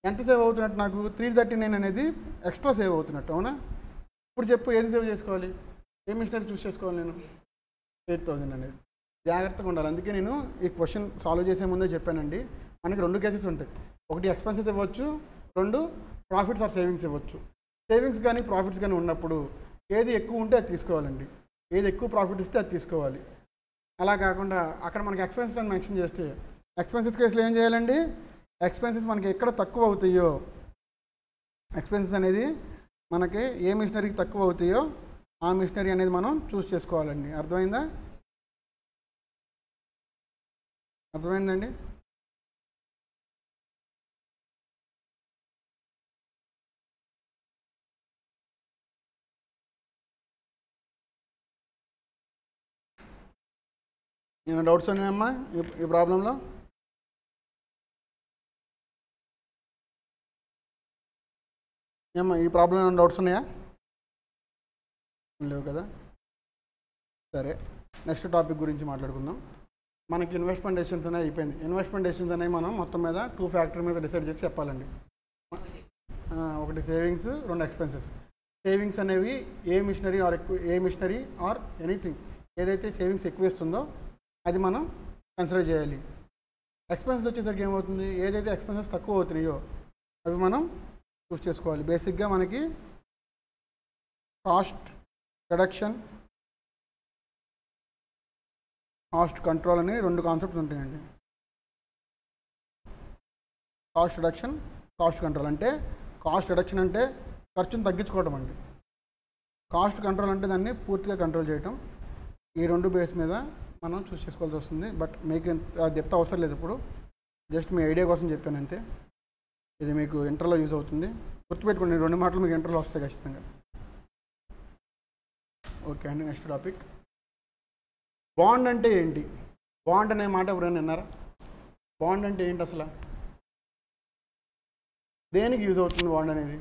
ఎంత సేవ్ అవుతున్నట్టు, నాకు 339 అనేది ఎక్స్ట్రా సేవ్ అవుతున్నట్టు, అవునా? ఇప్పుడు చెప్పు ఏది సేవ్ చేసుకోవాలి, ఏ మిషనరీ చూస్ చేసుకోవాలి నేను? 8,000 అనేది. జాగ్రత్తగా ఉండాలి. అందుకే నేను ఈ క్వశ్చన్ సాల్వ్ చేసే ముందే చెప్పానండి, మనకి 2 కేసెస్ ఉంటాయి. ఒకటి ఎక్స్పెన్సెస్ ఇవ్వచ్చు, 2 ప్రాఫిట్స్ ఆర్ సేవింగ్స్ ఇవ్వచ్చు. సేవింగ్స్ కానీ ప్రాఫిట్స్ కానీ ఉన్నప్పుడు ఏది ఎక్కువ ఉంటే అది తీసుకోవాలండి, ఏది ఎక్కువ ప్రాఫిట్ ఇస్తే అది తీసుకోవాలి. అలా కాకుండా అక్కడ మనకి ఎక్స్పెన్సెస్ అని మెన్షన్ చేస్తే ఎక్స్పెన్సెస్ కేసులో ఏం చేయాలండి, ఎక్స్పెన్సెస్ మనకి ఎక్కడ తక్కువ అవుతాయో, ఎక్స్పెన్సెస్ అనేది మనకి ఏ మిషనరీకి తక్కువ అవుతాయో ఆ మిషనరీ అనేది మనం చూస్ చేసుకోవాలండి. అర్థమైందా? అర్థమైందండి? ఏమైనా డౌట్స్ ఉన్నాయమ్మా ఈ ప్రాబ్లంలో? ఏమ్మా ఈ ప్రాబ్లం ఏమైనా డౌట్స్ ఉన్నాయా? లేవు కదా. సరే, నెక్స్ట్ టాపిక్ గురించి మాట్లాడుకుందాం. మనకి ఇన్వెస్ట్మెంట్ డెసిషన్స్ అనేవి అయిపోయింది. ఇన్వెస్ట్మెంట్ డెసిషన్స్ అనేవి మనం మొత్తం మీద 2 ఫ్యాక్టర్ మీద డిసైడ్ చేసి చెప్పాలండి. ఒకటి సేవింగ్స్, 2 ఎక్స్పెన్సెస్. సేవింగ్స్ అనేవి ఏ మిషనరీ ఆర్ ఎనీథింగ్ ఏదైతే సేవింగ్స్ ఎక్కువ ఇస్తుందో అది మనం కన్సిడర్ చేయాలి. ఎక్స్పెన్సెస్ వచ్చేసరికి ఏమవుతుంది, ఏదైతే ఎక్స్పెన్సెస్ తక్కువ అవుతున్నాయో అవి మనం చూస్ చేసుకోవాలి. బేసిక్గా మనకి కాస్ట్ రిడక్షన్, కాస్ట్ కంట్రోల్ అనే 2 కాన్సెప్ట్స్ ఉంటాయండి. Cost reduction, cost control. అంటే కాస్ట్ రిడక్షన్ అంటే ఖర్చును తగ్గించుకోవడం అండి. కాస్ట్ కంట్రోల్ అంటే దాన్ని పూర్తిగా కంట్రోల్ చేయటం. ఈ 2 బేస్ మీద మనం చూస్ చేసుకోవాల్సి వస్తుంది. బట్ మీకు డెప్త్ అవసరం లేదు, ఇప్పుడు జస్ట్ మీ ఐడియా కోసం చెప్పాను అంతే. ఇది మీకు ఇంటర్లో యూజ్ అవుతుంది, గుర్తుపెట్టుకోండి. 2 మాటలు మీకు ఇంటర్లో వస్తాయి ఖచ్చితంగా. ఓకే అండి, నెక్స్ట్ టాపిక్. బాండ్ అంటే ఏంటి? బాండ్ అనే మాట ఎవరైనా విన్నారా? బాండ్ అంటే ఏంటి అసలు? దేనికి యూజ్ అవుతుంది బాండ్ అనేది?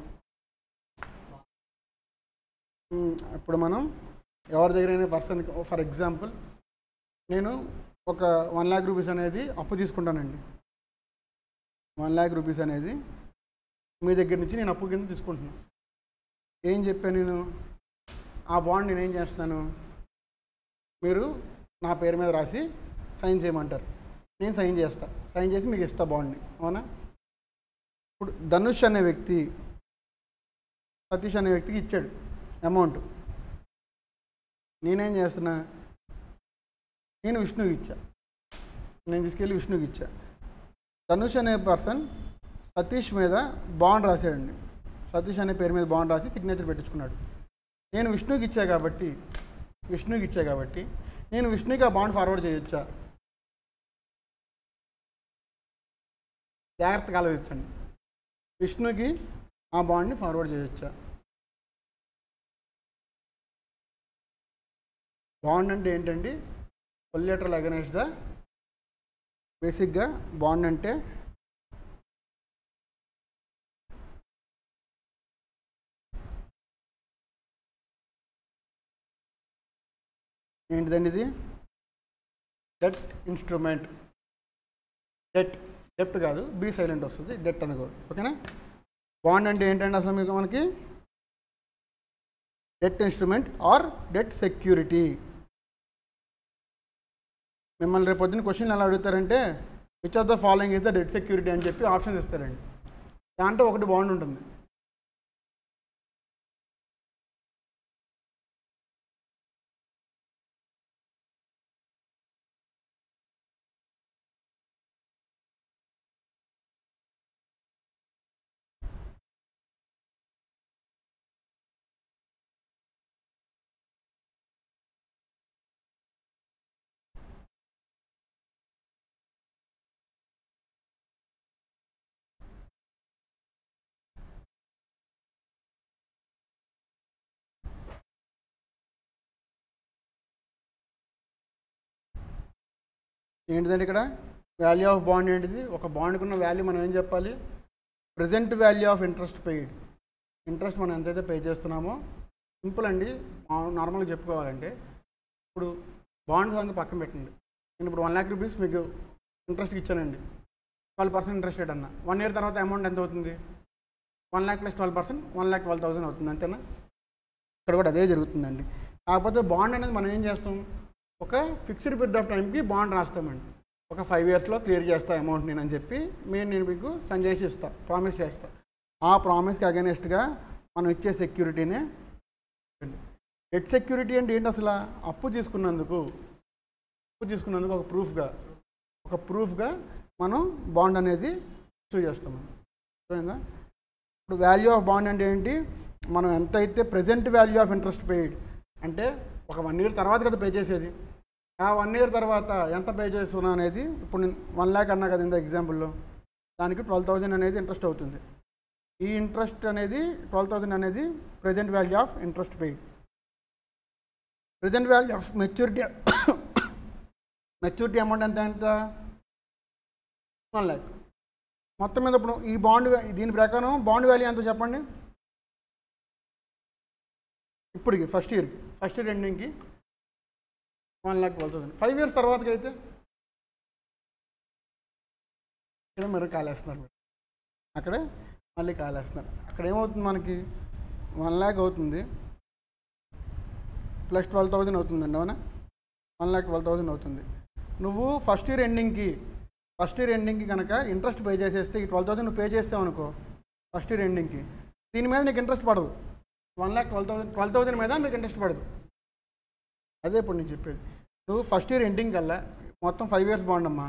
ఇప్పుడు మనం ఎవరి దగ్గరైనా పర్సన్, ఫర్ ఎగ్జాంపుల్ నేను ఒక 1 lakh రూపీస్ అనేది అప్పు తీసుకుంటానండి. 1 lakh రూపీస్ అనేది మీ దగ్గర నుంచి నేను అప్పు కింద తీసుకుంటున్నాను. ఏం చెప్పాను నేను, ఆ బాండ్ నేను ఏం చేస్తాను, మీరు నా పేరు మీద రాసి సైన్ చేయమంటారు, నేను సైన్ చేస్తా, సైన్ చేసి మీకు ఇస్తా బాండ్ని, అవునా? ఇప్పుడు ధనుష్ అనే వ్యక్తి సతీష్ అనే వ్యక్తికి ఇచ్చాడు అమౌంట్. నేనేం చేస్తున్నా, నేను విష్ణుకి ఇచ్చా, నేను తీసుకెళ్ళి విష్ణుకి ఇచ్చా. ధనుష్ అనే పర్సన్ సతీష్ మీద బాండ్ రాశాడండి. సతీష్ అనే పేరు మీద బాండ్ రాసి సిగ్నేచర్ పెట్టించుకున్నాడు. నేను విష్ణుకి ఇచ్చా కాబట్టి నేను విష్ణుకి ఆ బాండ్ ఫార్వర్డ్ చేయొచ్చా? జాగ్రత్తగా ఆలోచించండి. విష్ణుకి ఆ బాండ్ని ఫార్వర్డ్ చేయొచ్చా? బాండ్ అంటే ఏంటండి, కొలేటరల్ అగైన్స్ట్ ద, బేసిక్గా బాండ్ అంటే ఏంటిదండి, ఇది డెట్ ఇన్స్ట్రుమెంట్. డెప్ట్ కాదు, బి సైలెంట్ వస్తుంది, డెట్ అనుకో, ఓకేనా? బాండ్ అంటే ఏంటంటే అసలు మీకు మనకి debt instrument or debt security. మిమ్మల్ని రేపు పొద్దున్న క్వశ్చన్ ఎలా అడుగుతారంటే which of the following is the debt security అని చెప్పి ఆప్షన్స్ ఇస్తారండి. దాంట్లో ఒకటి బాండ్ ఉంటుంది. ఏంటిదండి ఇక్కడ వాల్యూ ఆఫ్ బాండ్ ఏంటిది? ఒక బాండ్కి ఉన్న వాల్యూ మనం ఏం చెప్పాలి? Present value of interest paid. Interest మనం ఎంతైతే పే చేస్తున్నామో, సింపుల్ అండి. నార్మల్గా చెప్పుకోవాలంటే ఇప్పుడు బాండ్ కనుక పక్కన పెట్టండి. నేను ఇప్పుడు 1 lakh రూపీస్ మీకు ఇంట్రెస్ట్కి ఇచ్చానండి. 12% ఇంట్రెస్ట్ రేట్ అన్న. 1 year తర్వాత అమౌంట్ ఎంత అవుతుంది? 1 lakh + 12%, 1,12,000 అవుతుంది. అంతేనా? ఇక్కడ కూడా అదే జరుగుతుందండి. కాకపోతే బాండ్ అనేది మనం ఏం చేస్తాం? ఒక ఫిక్స్డ్ పీరియడ్ ఆఫ్ టైంకి బాండ్ రాస్తామండి. ఒక 5 yearsలో క్లియర్ చేస్తా అమౌంట్ నేను అని చెప్పి నేను మీకు సంజేసి ఇస్తా, ప్రామిస్ చేస్తా. ఆ ప్రామిస్కి అగైనెస్ట్గా మనం ఇచ్చే సెక్యూరిటీనే డెట్ సెక్యూరిటీ. అంటే ఏంటి అసలు? అప్పు తీసుకున్నందుకు ఒక ప్రూఫ్గా మనం బాండ్ అనేది ఇష్యూ చేస్తామండి. అర్థమైందా? ఇప్పుడు వాల్యూ ఆఫ్ బాండ్ అంటే ఏంటి? మనం ఎంతైతే present value of interest paid అంటే ఒక 1 year తర్వాత కదా పే చేసేది. ఆ 1 year తర్వాత ఎంత పే చేస్తున్నా అనేది, ఇప్పుడు నేను 1 lakh అన్నా కదా ఇంత ఎగ్జాంపుల్లో, దానికి 12,000 అనేది ఇంట్రెస్ట్ అవుతుంది. ఈ ఇంట్రెస్ట్ అనేది 12,000 అనేది present value of interest paid. Present value of maturity amount ఎంత? 1 lakh. మొత్తం మీద ఇప్పుడు ఈ బాండ్, దీని ప్రకారం బాండ్ వాల్యూ ఎంత చెప్పండి? ఇప్పటికి ఫస్ట్ ఇయర్ ఎండింగ్కి 1,12,000. 5 years తర్వాతకి అయితే ఇక్కడ మీరు కాలేస్తున్నారు, అక్కడే మళ్ళీ కాలేస్తున్నారు. అక్కడ ఏమవుతుంది? మనకి 1 lakh అవుతుంది ప్లస్ 12,000 అవుతుందండి. అవునా? 1,12,000 అవుతుంది. నువ్వు ఫస్ట్ ఇయర్ ఎండింగ్కి కనుక ఇంట్రెస్ట్ పే చేసేస్తే, ఈ 12,000 నువ్వు పే చేస్తావు అనుకో ఫస్ట్ ఇయర్ ఎండింగ్కి, దీని మీద నీకు ఇంట్రెస్ట్ పడదు. 1,12,000 మీద మీకు ఇంట్రెస్ట్ పడదు. అదే ఇప్పుడు నేను చెప్పేది. నువ్వు ఫస్ట్ ఇయర్ ఎండింగ్ కల్లా మొత్తం 5 years బాండ్ అమ్మా,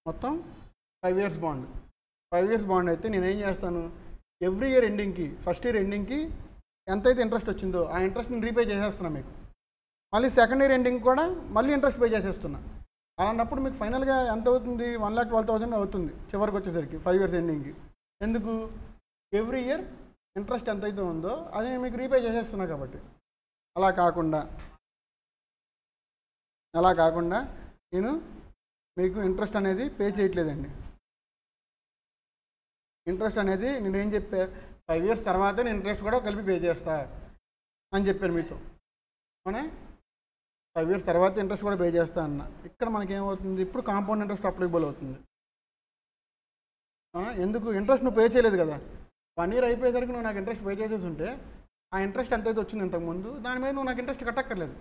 మొత్తం 5 years బాండ్. 5 years బాండ్ అయితే నేనేం చేస్తాను? ఎవ్రీ ఇయర్ ఎండింగ్కి, ఫస్ట్ ఇయర్ ఎండింగ్కి ఎంతైతే ఇంట్రెస్ట్ వచ్చిందో ఆ ఇంట్రెస్ట్ నేను రీపే చేసేస్తున్నా మీకు. మళ్ళీ సెకండ్ ఇయర్ ఎండింగ్ కూడా మళ్ళీ ఇంట్రెస్ట్ పే చేసేస్తున్నా. అలాంటప్పుడు మీకు ఫైనల్గా ఎంత అవుతుంది? 1,12,000 అవుతుంది చివరికి వచ్చేసరికి 5 years ఎండింగ్కి. ఎందుకు? ఎవ్రీ ఇయర్ ఇంట్రెస్ట్ ఎంతైతే ఉందో అది నేను మీకు రీపే చేసేస్తున్నా కాబట్టి. అలా కాకుండా నేను మీకు ఇంట్రెస్ట్ అనేది పే చేయట్లేదండి. ఇంట్రెస్ట్ అనేది నేనేం చెప్పా? 5 years తర్వాతే నేను ఇంట్రెస్ట్ కూడా కలిపి పే చేస్తా అని చెప్పాను మీతో. అవునా? 5 years తర్వాత ఇంట్రెస్ట్ కూడా పే చేస్తా అన్న. ఇక్కడ మనకేమవుతుంది? ఇప్పుడు కాంపౌండ్ ఇంట్రెస్ట్ అప్లికబుల్ అవుతుంది. ఎందుకు? ఇంట్రెస్ట్ నువ్వు పే చేయలేదు కదా. 1 year అయిపోయేసరికి నువ్వు నాకు ఇంట్రెస్ట్ పే చేసేసి ఉంటే ఆ ఇంట్రెస్ట్ ఎంతైతే వచ్చింది ఇంతకుముందు దాని మీద నువ్వు నాకు ఇంట్రెస్ట్ కట్టక్కర్లేదు.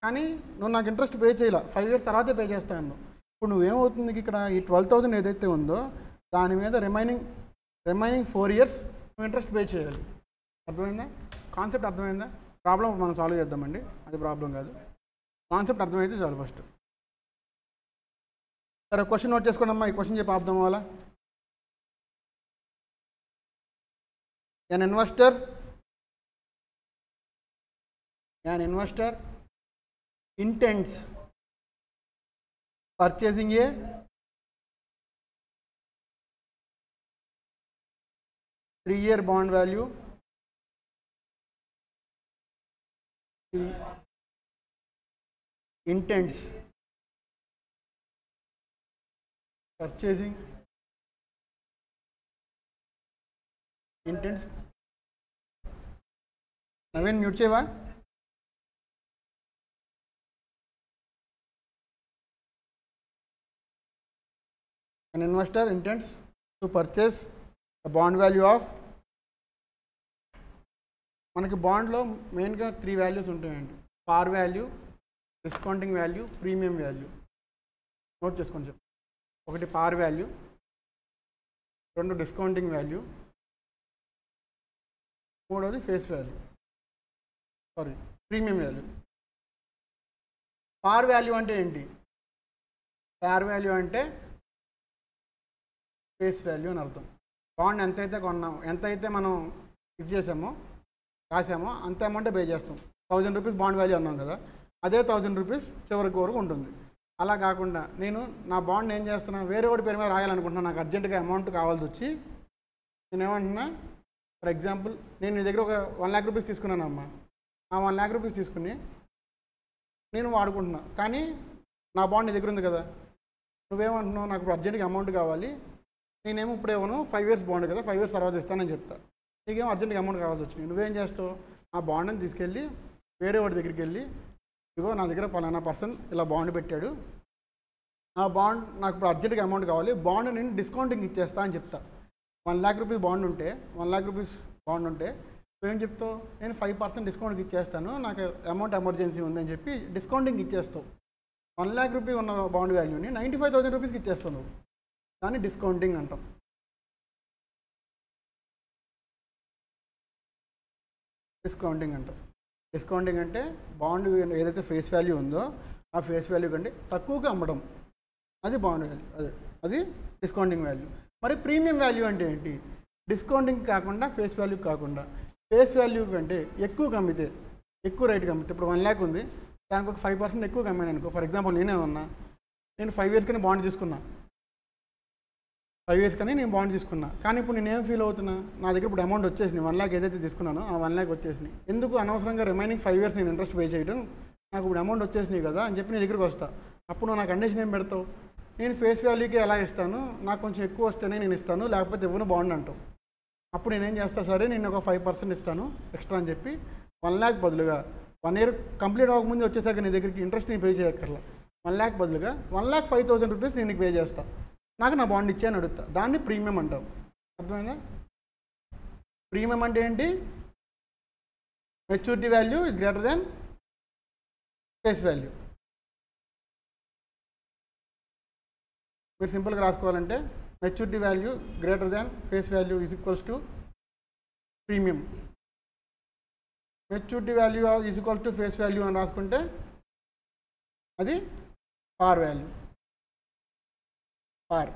కానీ నువ్వు నాకు ఇంట్రెస్ట్ పే చేయాల, 5 years తర్వాతే పే చేస్తాను. ఇప్పుడు నువ్వేమవుతుంది? ఇక్కడ ఈ 12,000 ఏదైతే ఉందో దాని మీద రిమైనింగ్ 4 years నువ్వు ఇంట్రెస్ట్ పే చేయాలి. అర్థమైందా? కాన్సెప్ట్ అర్థమైందా? ప్రాబ్లం మనం సాల్వ్ చేద్దామండి, అది ప్రాబ్లం కాదు. కాన్సెప్ట్ అర్థమైతే చాలు ఫస్ట్. సరే, క్వశ్చన్ నోట్ చేసుకోండి అమ్మా. ఈ క్వశ్చన్ చెప్పి అర్థం అవ్వాలా? An investor intends purchasing a three-year bond value intends purchasing intends Naveen mute చేయవా? An investor intends to purchase a bond value of, మనకి బాండ్లో మెయిన్గా 3 values ఉంటాయండి. పార్ value, discounting value, premium value. Note చేసుకొని చెప్పు. ఒకటి పార్ వాల్యూ, రెండు డిస్కౌంటింగ్ వాల్యూ, మూడోది face value, sorry premium value. పార్ వాల్యూ అంటే ఏంటి? పార్ వాల్యూ అంటే ఫేస్ వాల్యూ అని అర్థం. బాండ్ ఎంతైతే కొన్నామో, ఎంతైతే మనం ఇది చేసామో రాసామో అంత అమౌంటే పే చేస్తాం. 1000 రూపీస్ బాండ్ వాల్యూ అన్నాం కదా, అదే 1000 రూపీస్ చివరికి వరకు ఉంటుంది. అలా కాకుండా నేను నా బాండ్ ఏం చేస్తున్నా, వేరే వాడి పేరు మీద రాయాలనుకుంటున్నాను, నాకు అర్జెంటుగా అమౌంట్ కావాల్సి వచ్చి నేను ఏమంటున్నా, ఫర్ ఎగ్జాంపుల్ నేను నీ దగ్గర ఒక 1 lakh రూపీస్ తీసుకున్నాను అమ్మా. ఆ 1 lakh రూపీస్ తీసుకుని నేను వాడుకుంటున్నా, కానీ నా బాండ్ నీ దగ్గర ఉంది కదా. నువ్వేమంటున్నావు, నాకు ఇప్పుడు అర్జెంట్గా అమౌంట్ కావాలి, నేనేమో ఇప్పుడు ఇవ్వను, 5 years బాండ్ కదా, 5 years తర్వాత ఇస్తానని చెప్తా. నీకేమో అర్జెంట్గా అమౌంట్ కావాల్సి వచ్చింది. నువ్వేం చేస్తావు, ఆ బాండ్ని తీసుకెళ్ళి వేరే వాడి దగ్గరికి వెళ్ళి, ఇగో నా దగ్గర పలానా పర్సన్ ఇలా బాండ్ పెట్టాడు, ఆ బాండ్ నాకు ఇప్పుడు అర్జెంట్గా అమౌంట్ కావాలి, బాండ్ నేను డిస్కౌంటింగ్ ఇచ్చేస్తా అని చెప్తా. 1 lakh రూపీస్ బాండ్ ఉంటే 1 lakh రూపీస్ బాండ్ ఉంటే నువ్వేం చెప్తావు, నేను 5% డిస్కౌంట్కి ఇచ్చేస్తాను, నాకు అమౌంట్ ఎమర్జెన్సీ ఉందని చెప్పి డిస్కౌంటింగ్ ఇచ్చేస్తావు. 1 lakh రూపీస్ ఉన్న బాండ్ వాల్యూని 95,000 రూపీస్కి ఇచ్చేస్తావు నువ్వు. దాన్ని డిస్కౌంటింగ్ అంటాం. డిస్కౌంటింగ్ అంటే బాండ్ ఏదైతే ఫేస్ వాల్యూ ఉందో ఆ ఫేస్ వాల్యూ కంటే తక్కువగా అమ్మడం, అది బాండ్ వాల్యూ, అది డిస్కౌంటింగ్ వాల్యూ. మరి ప్రీమియం వాల్యూ అంటే ఏంటి? డిస్కౌంటింగ్ కాకుండా, ఫేస్ వాల్యూ కాకుండా, ఫేస్ వాల్యూ కంటే ఎక్కువ అమ్మితే, ఎక్కువ రేటుకి అమ్మితే, ఇప్పుడు 1 lakh ఉంది, దానికి ఒక 5% ఎక్కువగా అమ్మాను అనుకో. ఫర్ ఎగ్జాంపుల్ నేనేమన్నా, నేను 5 years కానీ బాండ్ తీసుకున్నా, 5 years కానీ నేను బాండ్ తీసుకున్నా, కానీ ఇప్పుడు నేను ఏం ఫీల్ అవుతున్నా, నా దగ్గర ఇప్పుడు అమౌంట్ వచ్చేసింది, 1 lakh ఏదైతే తీసుకున్నానో ఆ 1 lakh వచ్చేసింది, ఎందుకు అనవసరంగా రిమైనింగ్ 5 years నేను ఇంట్రెస్ట్ పే చేయడం, నాకు ఇప్పుడు అమౌంట్ వచ్చేసినాయి కదా అని చెప్పి నీ దగ్గరికి వస్తా. అప్పుడు నా కండిషన్ ఏం పెడతావు, నేను ఫేస్ వాల్యూకి ఎలా ఇస్తాను, నాకు కొంచెం ఎక్కువ వస్తేనే నేను ఇస్తాను, లేకపోతే ఇవ్వను బాండ్ అంటావు. అప్పుడు నేనేం చేస్తా, సరే నేను ఒక 5% ఇస్తాను ఎక్స్ట్రా అని చెప్పి 1 lakh బదులుగా 1 year కంప్లీట్ అవ్వకముందు వచ్చేసాక నీ దగ్గరికి ఇంట్రెస్ట్ నేను పే చేయక్కర్లా, 1 lakh బదులుగా 1,05,000 రూపీస్ నేను నీకు పే చేస్తా, నాకు నా బాండ్ ఇచ్చే అని అడుగుతా. దాన్ని ప్రీమియం అంటాం. అర్థమైందా? ప్రీమియం అంటే ఏంటి? Maturity value is greater then face value. మీరు సింపుల్గా రాసుకోవాలంటే maturity value greater than face value is equals to premium. Maturity value is equal to face value అని రాసుకుంటే అది పార్ వాల్యూ. పార్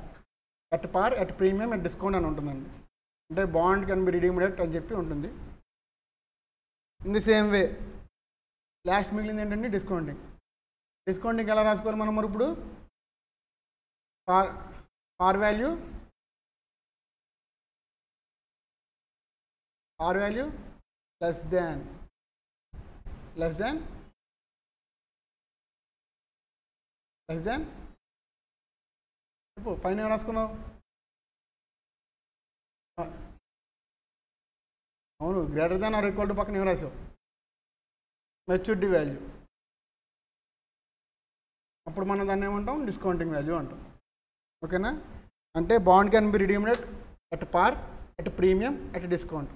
ఎట్ ప్రీమియం ఎట్ డిస్కౌంట్ అని ఉంటుందండి. అంటే bond can be redeemed at అని చెప్పి ఉంటుంది. In the same way last మిగిలింది ఏంటంటే డిస్కౌంటింగ్ ఎలా రాసుకోవాలి మనం మరి ఇప్పుడు? పార్ వాల్యూ లెస్ దాన్ చెప్పు, పైన ఏం రాసుకున్నావు? అవును, greater than or equal to పక్కన ఏం రాసావు? Maturity value. అప్పుడు మనం దాన్ని ఏమంటాం? డిస్కౌంటింగ్ వాల్యూ అంటాం. ఓకేనా? అంటే bond can be redeemed at పార్, ఎట్ ప్రీమియం, ఎట్ డిస్కౌంట్.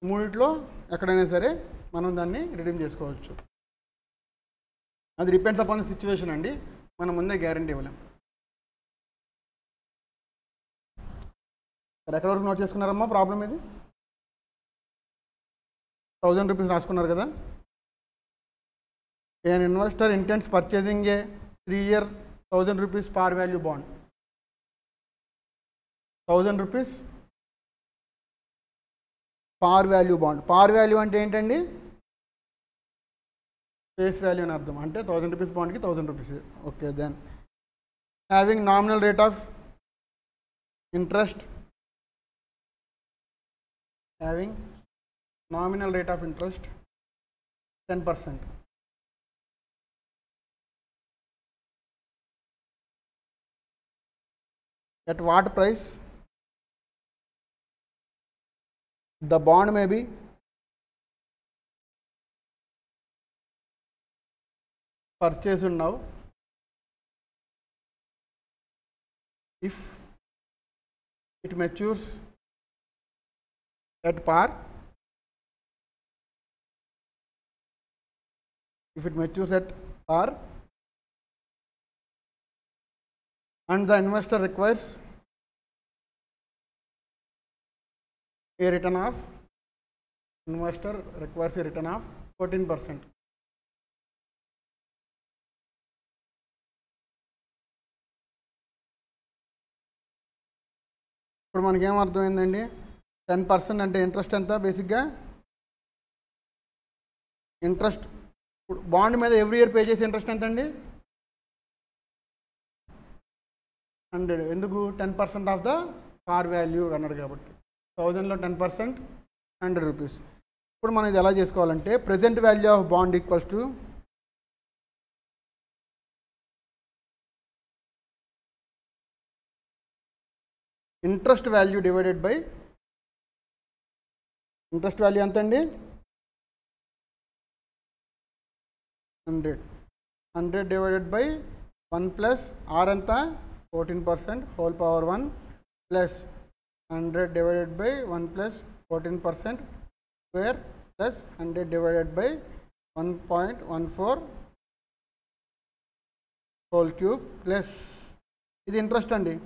మూడిట్లో ఎక్కడైనా సరే మనం దాన్ని రిడీమ్ చేసుకోవచ్చు. అది డిపెండ్స్ అపాన్ ద సిచ్యువేషన్ అండి, మనం ముందే గ్యారంటీ ఇవ్వలేం. ఎక్కడి వరకు నోట్ చేసుకున్నారమ్మా ప్రాబ్లం ఇది? 1000 రూపీస్ రాసుకున్నారు కదా. an investor intends purchasing a 3-year 1000 rupees par value bond. 1000 rupees par value bond. Par value అంటే ఏంటండి? ఫేస్ వాల్యూ అని అర్థం. అంటే 1000 రూపీస్ బాండ్కి 1000 rupees. Okay, then having nominal rate of interest, having nominal rate of interest 10%. At what price the bond may be purchased now if it matures at par, if it matures at par, and the investor requires a return of 14%. ఇప్పుడు మనకేం అర్థమైందండి? 10% అంటే interest ఎంత? బేసిక్గా interest bond మీద every year pay చేసే interest ఎంత అండి? 100. ఎందుకు? 10% ఆఫ్ ద పార్ వాల్యూ అన్నాడు కాబట్టి 1000లో 10% 100 రూపీస్. ఇప్పుడు మనం ఇది ఎలా చేసుకోవాలంటే present value of bond equals to interest value divided by interest value ఎంత అండి? 100 డివైడెడ్ బై 1 ప్లస్ ఆర్ ఎంత? 14% whole power 1 plus 100 divided by 1 plus 14% square plus 100 divided by 1.14 whole cube plus ఇది ఇంట్రెస్ట్ అండి.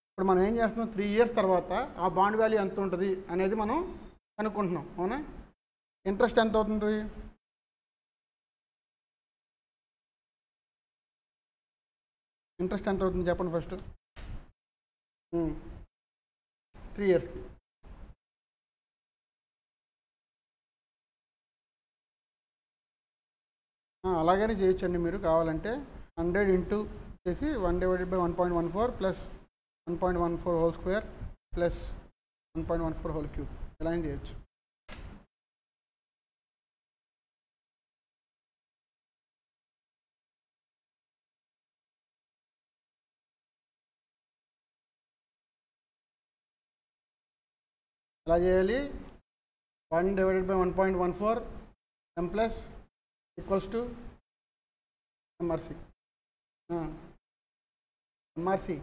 ఇప్పుడు మనం ఏం చేస్తున్నాం? 3 years తర్వాత ఆ బాండ్ వాల్యూ ఎంత ఉంటుంది అనేది మనం కనుక్కుంటున్నాం. అవునా? ఇంట్రెస్ట్ ఎంత అవుతుంది? ఇంట్రెస్ట్ ఎంత అవుతుంది చెప్పండి ఫస్ట్. 3 yearsకి అలాగనే చేయొచ్చండి మీరు కావాలంటే. 100 ఇంటూ చేసి 1 divided by 1.14 plus 1.14 whole square plus 1.14 whole cube ఇలా చేయొచ్చు. ఎలా చేయాలి? 1 divided by 1.14 m plus equals to MRC. MRC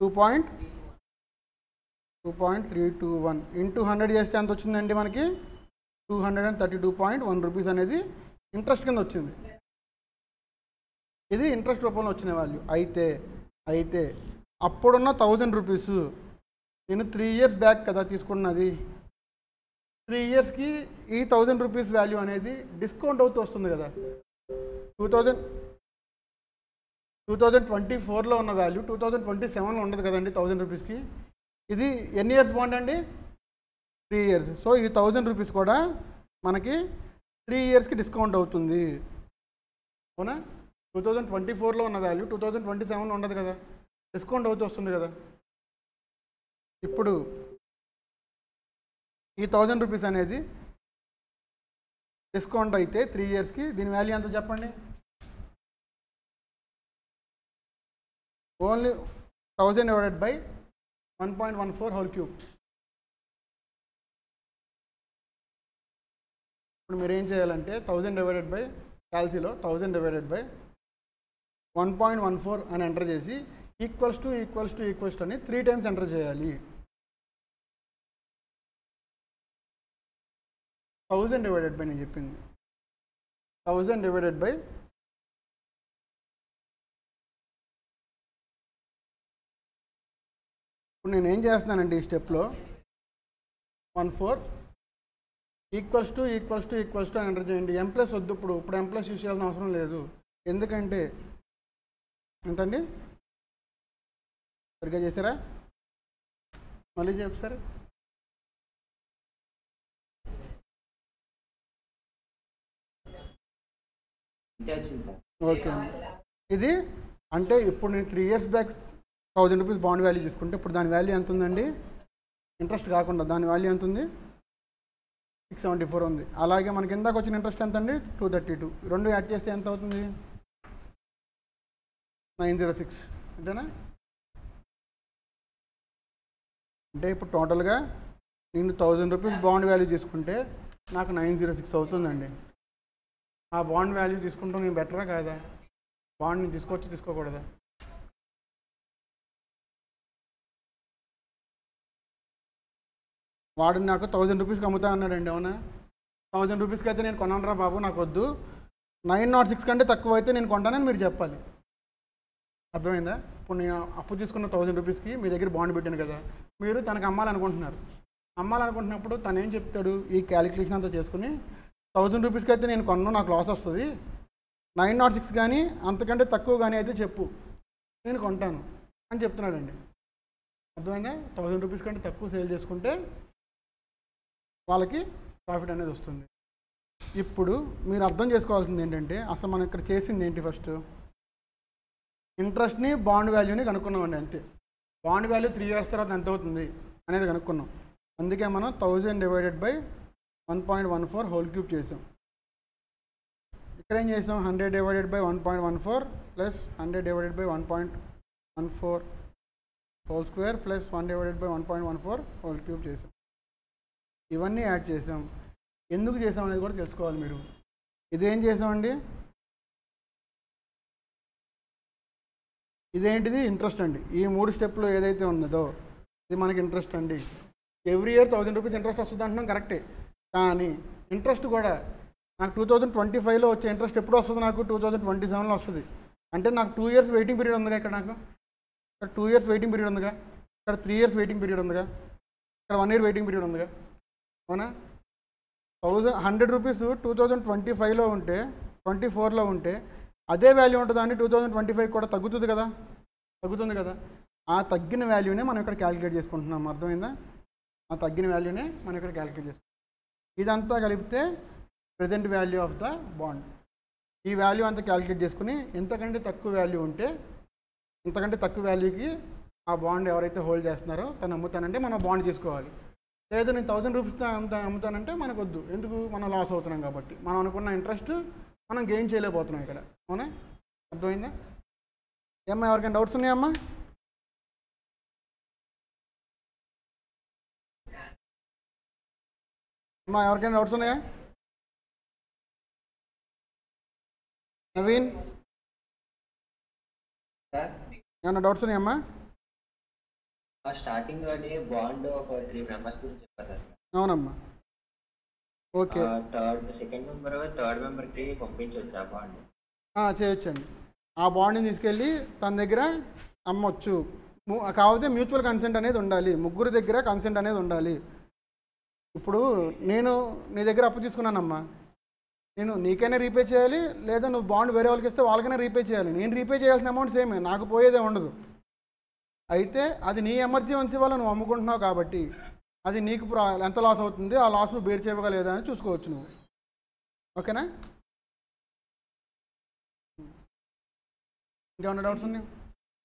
2.321 into 100 చేస్తే ఎంత వచ్చిందండి మనకి? 232.1 రూపీస్ అనేది ఇంట్రెస్ట్ కింద వచ్చింది. ఇది ఇంట్రెస్ట్ రూపంలో వచ్చిన వాల్యూ. అయితే అప్పుడున్న 1000 రూపీస్ నేను 3 years బ్యాక్ కదా తీసుకున్నది. 3 yearsకి ఈ 1000 రూపీస్ వాల్యూ అనేది డిస్కౌంట్ అవుతూ వస్తుంది కదా. 2024లో ఉన్న వాల్యూ 2027లో ఉండదు కదండి 1000 రూపీస్కి. ఇది ఎన్ని ఇయర్స్ బాండ్ అండి? 3 years. సో ఈ 1000 రూపీస్ కూడా మనకి 3 yearsకి డిస్కౌంట్ అవుతుంది. అవునా? 2024లో ఉన్న వాల్యూ 2027లో ఉండదు కదా, డిస్కౌంట్ అవుతూ వస్తుంది కదా. ఇప్పుడు ఈ 1000 రూపీస్ అనేది డిస్కౌంట్ అయితే 3 yearsకి దీని వాల్యూ ఎంత చెప్పండి? Only 1000 divided by 1.14 whole cube. ఇప్పుడు మీరు ఏం చేయాలంటే 1000 డివైడెడ్ బై క్యాల్సీలో 1000 డివైడెడ్ బై 1.14 అని ఎంటర్ చేసి ఈక్వల్స్ టు అని 3 times ఎంటర్ చేయాలి. 1000 డివైడెడ్ బై నేను చెప్పింది 1000 డివైడెడ్ బై ఇప్పుడు నేను ఏం చేస్తున్నానంటే ఈ స్టెప్లో 14 ఈక్వల్స్ టు అని ఎంటర్ చేయండి. ఎం ప్లస్ వద్దు, ఇప్పుడు ఎం ప్లస్ యూస్ చేయాల్సిన అవసరం లేదు. ఎందుకంటే ఎంతండి? సరిగ్గా చేశారా? మళ్ళీ చేయ ఒకసారి. ఓకే అండి. ఇది అంటే ఇప్పుడు నేను 3 years back 1000 rupees bond value తీసుకుంటే ఇప్పుడు దాని వాల్యూ ఎంత ఉందండి? ఇంట్రెస్ట్ కాకుండా దాని వాల్యూ ఎంత ఉంది? 674 ఉంది. అలాగే మనకి ఇందాక వచ్చిన ఇంట్రెస్ట్ ఎంత అండి? 232. రెండు యాడ్ చేస్తే ఎంత అవుతుంది? 906. అంతేనా? అంటే ఇప్పుడు టోటల్గా నేను 1000 రూపీస్ బాండ్ వాల్యూ తీసుకుంటే నాకు 906 అవుతుందండి. ఆ బాండ్ వాల్యూ తీసుకుంటాం నేను బెటరా కాదా? బాండ్ని తీసుకోవచ్చు తీసుకోకూడదా? వాడు నాకు 1000 రూపీస్కి అమ్ముతా అన్నాడండి. అవునా? 1000 రూపీస్కి అయితే నేను కొనరా బాబు, నాకు వద్దు, 906 కంటే తక్కువ అయితే నేను కొంటానని మీరు చెప్పాలి. అర్థమైందా? ఇప్పుడు నేను అప్పు తీసుకున్న 1000 రూపీస్కి మీ దగ్గర బాండ్ పెట్టాను కదా, మీరు తనకు అమ్మాలనుకుంటున్నారు. అమ్మాలనుకుంటున్నప్పుడు తను ఏం చెప్తాడు, ఈ క్యాలిక్యులేషన్ అంతా చేసుకుని 1000 రూపీస్కి అయితే నేను కొన్ను, నాకు లాస్ వస్తుంది, 906 కానీ అంతకంటే తక్కువ కానీ అయితే చెప్పు, నేను కొంటాను అని చెప్తున్నాడండి. అర్థమైందా? 1000 రూపీస్ కంటే తక్కువ సేల్ చేసుకుంటే వాళ్ళకి ప్రాఫిట్ అనేది వస్తుంది. ఇప్పుడు మీరు అర్థం చేసుకోవాల్సింది ఏంటంటే, అసలు మనం ఇక్కడ చేసింది ఏంటి, ఫస్ట్ ఇంట్రెస్ట్ని బాండ్ వాల్యూని కనుక్కున్నామండి, అంతే. బాండ్ వాల్యూ 3 years తర్వాత ఎంత అవుతుంది అనేది కనుక్కున్నాం. అందుకే మనం 1000 డివైడెడ్ బై 1.14 హోల్ క్యూబ్ చేసాం. ఇక్కడ ఏం చేసాం, 100 divided by 1.14 plus 100 divided by 1.14 whole square plus 1 divided by 1.14 whole cube చేసాం. ఇవన్నీ యాడ్ చేసాం. ఎందుకు చేసాం అనేది కూడా తెలుసుకోవాలి మీరు. ఇదేం చేసామండి, ఇదేంటిది, ఇంట్రెస్ట్ అండి. ఈ 3 స్టెప్లు ఏదైతే ఉన్నదో ఇది మనకి ఇంట్రెస్ట్ అండి. ఎవ్రీ ఇయర్ 1000 రూపీస్ ఇంట్రెస్ట్ వస్తుంది అంటున్నాం, కరెక్టే. కానీ ఇంట్రెస్ట్ కూడా నాకు 2025లో వచ్చే ఇంట్రెస్ట్ ఎప్పుడు వస్తుంది, నాకు 2027లో వస్తుంది. అంటే నాకు 2 years వెయిటింగ్ పీరియడ్ ఉందిగా, ఇక్కడ 2 years వెయిటింగ్ పీరియడ్ ఉందిగా, ఇక్కడ 3 years వెయిటింగ్ పీరియడ్ ఉందిగా, ఇక్కడ 1 year వెయిటింగ్ పీరియడ్ ఉందిగా, అవునా? 100 రూపీస్ 2025లో ఉంటే 24లో ఉంటే అదే వాల్యూ ఉంటుందండి, 2025 కూడా తగ్గుతుంది కదా. ఆ తగ్గిన వాల్యూనే మనం ఇక్కడ క్యాలిక్యులేట్ చేసుకుంటున్నాం. అర్థమైందా? ఆ తగ్గిన వాల్యూనే మనం ఇక్కడ క్యాలిక్యులేట్ చేసుకుంటాం. ఇదంతా కలిపితే present value of the bond. ఈ వాల్యూ అంతా క్యాలిక్యులేట్ చేసుకుని ఎంతకంటే తక్కువ వాల్యూ ఉంటే ఇంతకంటే తక్కువ వాల్యూకి ఆ బాండ్ ఎవరైతే హోల్డ్ చేస్తున్నారో తను అమ్ముతానంటే మనం బాండ్ తీసుకోవాలి. లేదు నేను 1000 రూపీస్ అమ్ముతానంటే మనకు వద్దు, ఎందుకు, మనం లాస్ అవుతున్నాం కాబట్టి. మనం అనుకున్న ఇంట్రెస్ట్ మనం గెయిన్ చేయలేకపోతున్నాం ఇక్కడ, అవునా? అర్థమైందా? ఏమ్మా, ఎవరికైనా డౌట్స్ ఉన్నాయమ్మా? అమ్మా, ఎవరికైనా డౌట్స్ ఉన్నాయా? నవీన్, ఏమన్నా డౌట్స్ ఉన్నాయమ్మా? స్టార్టింగ్ లోనే బాండ్ ఒక 3 members గురించి చెప్పారు సార్. అవునమ్మా. ఓకే, సెకండ్ థర్డ్ మెంబర్కి పంపించవచ్చు ఆ బాండ్? చేయొచ్చండి. ఆ బాండ్ని తీసుకెళ్ళి తన దగ్గర అమ్మొచ్చు. కాకపోతే మ్యూచువల్ కన్సెంట్ అనేది ఉండాలి, ముగ్గురు దగ్గర కన్సెంట్ అనేది ఉండాలి. ఇప్పుడు నేను నీ దగ్గర అప్పు తీసుకున్నానమ్మా, నేను నీకైనా రీపే చేయాలి, లేదా నువ్వు బాండ్ వేరే వాళ్ళకి ఇస్తే వాళ్ళకైనా రీపే చేయాలి. నేను రీపే చేయాల్సిన అమౌంట్ సేమే, నాకు పోయేదే ఉండదు. అయితే అది నీ ఎమర్జెన్సీ వల్ల నువ్వు అమ్ముకుంటున్నావు కాబట్టి అది నీకు ఎంత లాస్ అవుతుంది, ఆ లాస్ నువ్వు బేర్ చేయగలేదా అని చూసుకోవచ్చు నువ్వు. ఓకేనా? ఇంకేమైనా డౌట్స్ ఉన్నాయి?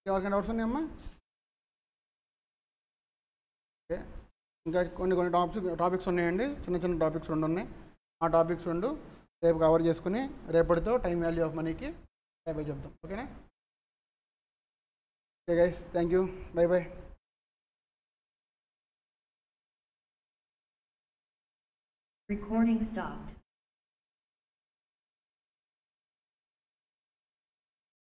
ఎవరికైనా డౌట్స్ ఉన్నాయమ్మా? ఓకే, ఇంకా కొన్ని టాపిక్స్ ఉన్నాయండి, చిన్న టాపిక్స్ 2 ఉన్నాయి. ఆ టాపిక్స్ 2 రేపు కవర్ చేసుకుని రేపటితో టైం వాల్యూ ఆఫ్ మనీకి బై చెప్తాం. ఓకేనా? Okay guys, thank you, by. Recording stopped.